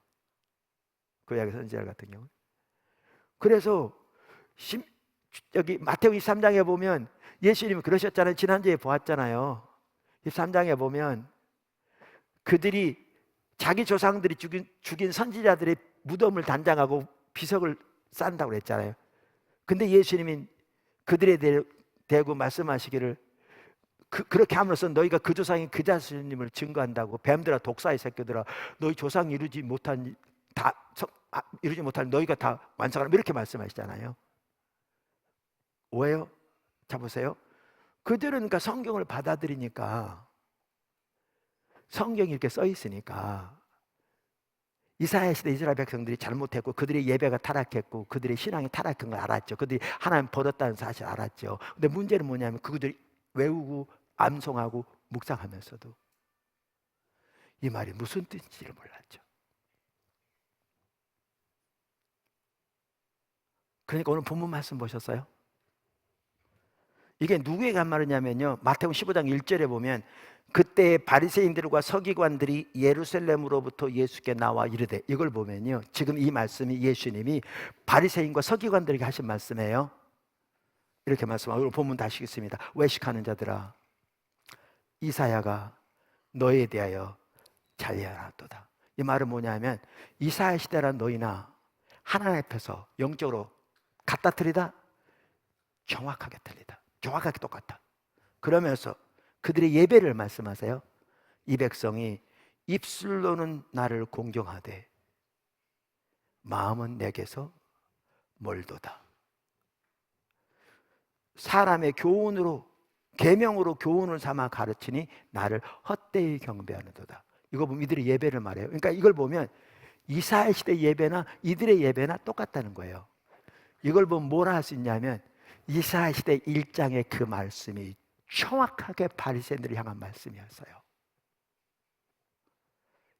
구약의 선지자 같은 경우. 그래서 여기 마태복음 23장에 보면 예수님이 그러셨잖아요. 지난주에 보았잖아요. 23장에 보면 그들이 자기 조상들이 죽인 선지자들의 무덤을 단장하고 비석을 쌓는다고 그랬잖아요. 근데 예수님이 그들에 대고 말씀하시기를 그렇게 함으로써 너희가 그 조상이 그 자신임을 증거한다고. 뱀들아 독사의 새끼들아 너희 조상이 이루지 못한 너희가 다 완성하라 이렇게 말씀하시잖아요. 왜요? 자 보세요. 그들은 그러니까 성경을 받아들이니까 성경이 이렇게 써 있으니까 이사야 시대 이스라엘 백성들이 잘못했고 그들의 예배가 타락했고 그들의 신앙이 타락한 걸 알았죠. 그들이 하나님 버렸다는 사실을 알았죠. 근데 문제는 뭐냐면 그들이 외우고 암송하고 묵상하면서도 이 말이 무슨 뜻인지를 몰랐죠. 그러니까 오늘 본문 말씀 보셨어요? 이게 누구에게 한 말이냐면요 마태복음 15장 1절에 보면 그때 바리새인들과 서기관들이 예루살렘으로부터 예수께 나와 이르되, 이걸 보면요 지금 이 말씀이 예수님이 바리새인과 서기관들에게 하신 말씀이에요. 이렇게 말씀하고 본문 다시 읽습니다. 외식하는 자들아 이사야가 너희에 대하여 잘 예언하도다. 이 말은 뭐냐면 이사야 시대란 너희나 하나님 앞에서 영적으로 갖다 틀리다? 정확하게 틀리다. 정확하게 똑같다. 그러면서 그들의 예배를 말씀하세요. 이 백성이 입술로는 나를 공경하되 마음은 내게서 멀도다. 사람의 교훈으로 계명으로 교훈을 삼아 가르치니 나를 헛되이 경배하는도다. 이거 보면 이들의 예배를 말해요. 그러니까 이걸 보면 이스라엘 시대 예배나 이들의 예배나 똑같다는 거예요. 이걸 보면 뭐라 할 수 있냐면 이스라엘 시대 1장의 그 말씀이 정확하게 바리새인들을 향한 말씀이었어요.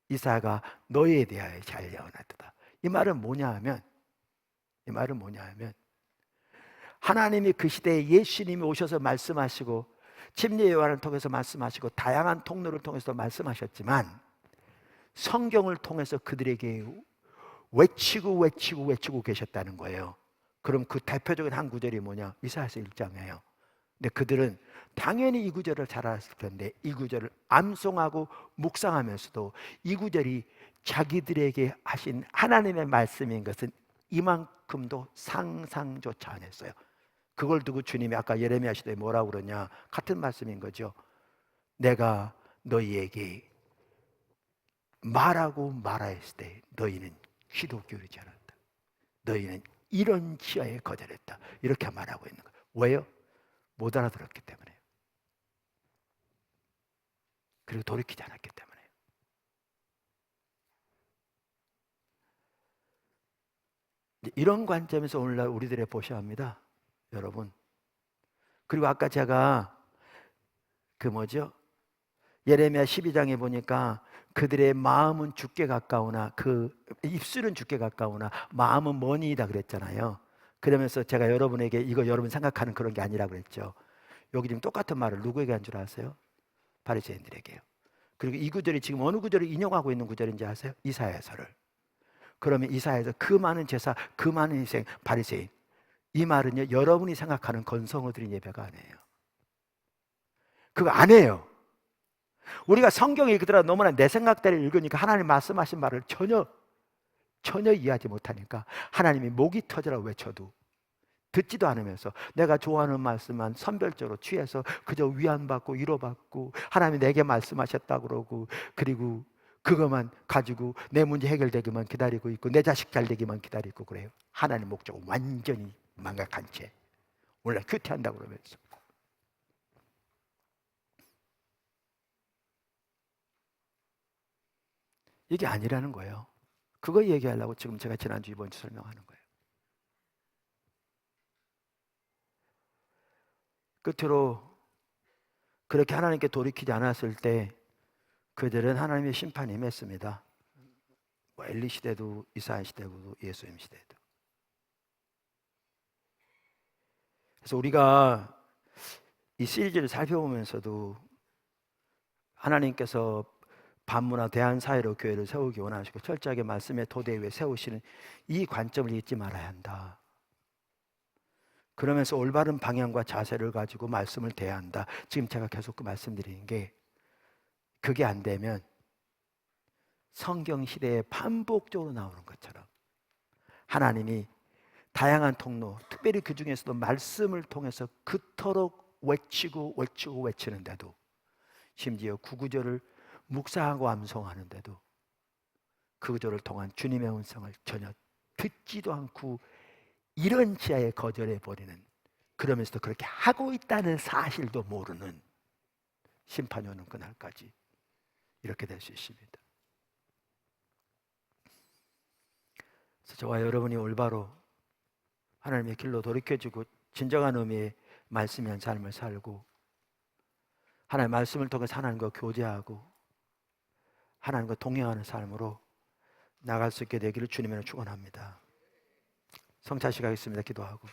이사야가 너희에 대하여 잘 예언하도다. 이 말은 뭐냐 하면 하나님이 그 시대에 예수님이 오셔서 말씀하시고 침례 요한을 통해서 말씀하시고 다양한 통로를 통해서 말씀하셨지만 성경을 통해서 그들에게 외치고 계셨다는 거예요. 그럼 그 대표적인 한 구절이 뭐냐? 이사야서 1장이에요. 근데 그들은 당연히 이 구절을 잘 알았을 텐데 이 구절을 암송하고 묵상하면서도 이 구절이 자기들에게 하신 하나님의 말씀인 것은 이만큼도 상상조차 안 했어요. 그걸 두고 주님이 아까 예레미야 시대에 뭐라고 그러냐? 같은 말씀인 거죠. 내가 너희에게 말하고 말아야 했을 때 너희는 귀도 기울이지 않았다. 너희는 이런 지하에 거절했다. 이렇게 말하고 있는 거예요. 왜요? 못 알아들었기 때문에요. 그리고 돌이키지 않았기 때문에요. 이런 관점에서 오늘날 우리들의 보셔야 합니다, 여러분. 그리고 아까 제가 예레미야 12장에 보니까 그들의 마음은 죽게 가까우나 입술은 죽게 가까우나 마음은 머니이다 그랬잖아요. 그러면서 제가 여러분에게 이거 여러분 생각하는 그런 게 아니라 그랬죠. 여기 지금 똑같은 말을 누구에게 한 줄 아세요? 바리새인들에게요. 그리고 이 구절이 지금 어느 구절을 인용하고 있는 구절인지 아세요? 이사야서를. 그러면 이사야서 그 많은 제사, 그 많은 희생, 바리새인, 이 말은요 여러분이 생각하는 건성을 드린 예배가 아니에요. 그거 아니에요. 우리가 성경 읽더라도 너무나 내 생각대로 읽으니까 하나님 말씀하신 말을 전혀 이해하지 못하니까 하나님이 목이 터져라 외쳐도 듣지도 않으면서 내가 좋아하는 말씀만 선별적으로 취해서 그저 위안받고 위로받고 하나님이 내게 말씀하셨다고 그러고 그리고 그것만 가지고 내 문제 해결되기만 기다리고 있고 내 자식 잘 되기만 기다리고 그래요. 하나님 목적은 완전히 망각한 채 원래 큐티한다고 그러면서 이게 아니라는 거예요. 그거 얘기하려고 지금 제가 지난주 이번 주 설명하는 거예요. 끝으로 그렇게 하나님께 돌이키지 않았을 때 그들은 하나님의 심판이 임했습니다. 엘리 시대도 이사야 시대도 예수님 시대도. 그래서 우리가 이 시리즈를 살펴보면서도 하나님께서 반문화 대한사회로 교회를 세우기 원하시고 철저하게 말씀의 토대 위에 세우시는 이 관점을 잊지 말아야 한다. 그러면서 올바른 방향과 자세를 가지고 말씀을 대해야 한다. 지금 제가 계속 그 말씀드리는 게 그게 안 되면 성경 시대에 반복적으로 나오는 것처럼 하나님이 다양한 통로, 특별히 그 중에서도 말씀을 통해서 그토록 외치는데도 심지어 구구절을 묵상하고 암송하는데도 그 구절을 통한 주님의 음성을 전혀 듣지도 않고 이런 지하에 거절해 버리는, 그러면서도 그렇게 하고 있다는 사실도 모르는 심판이 오는 그날까지 이렇게 될 수 있습니다. 그래서 저와 여러분이 올바로 하나님의 길로 돌이켜주고 진정한 의미의 말씀이 한 삶을 살고 하나님의 말씀을 통해서 하나님과 교제하고 하나님과 동행하는 삶으로 나갈 수 있게 되기를 주님으로 축원합니다. 성찬식 하겠습니다. 기도하고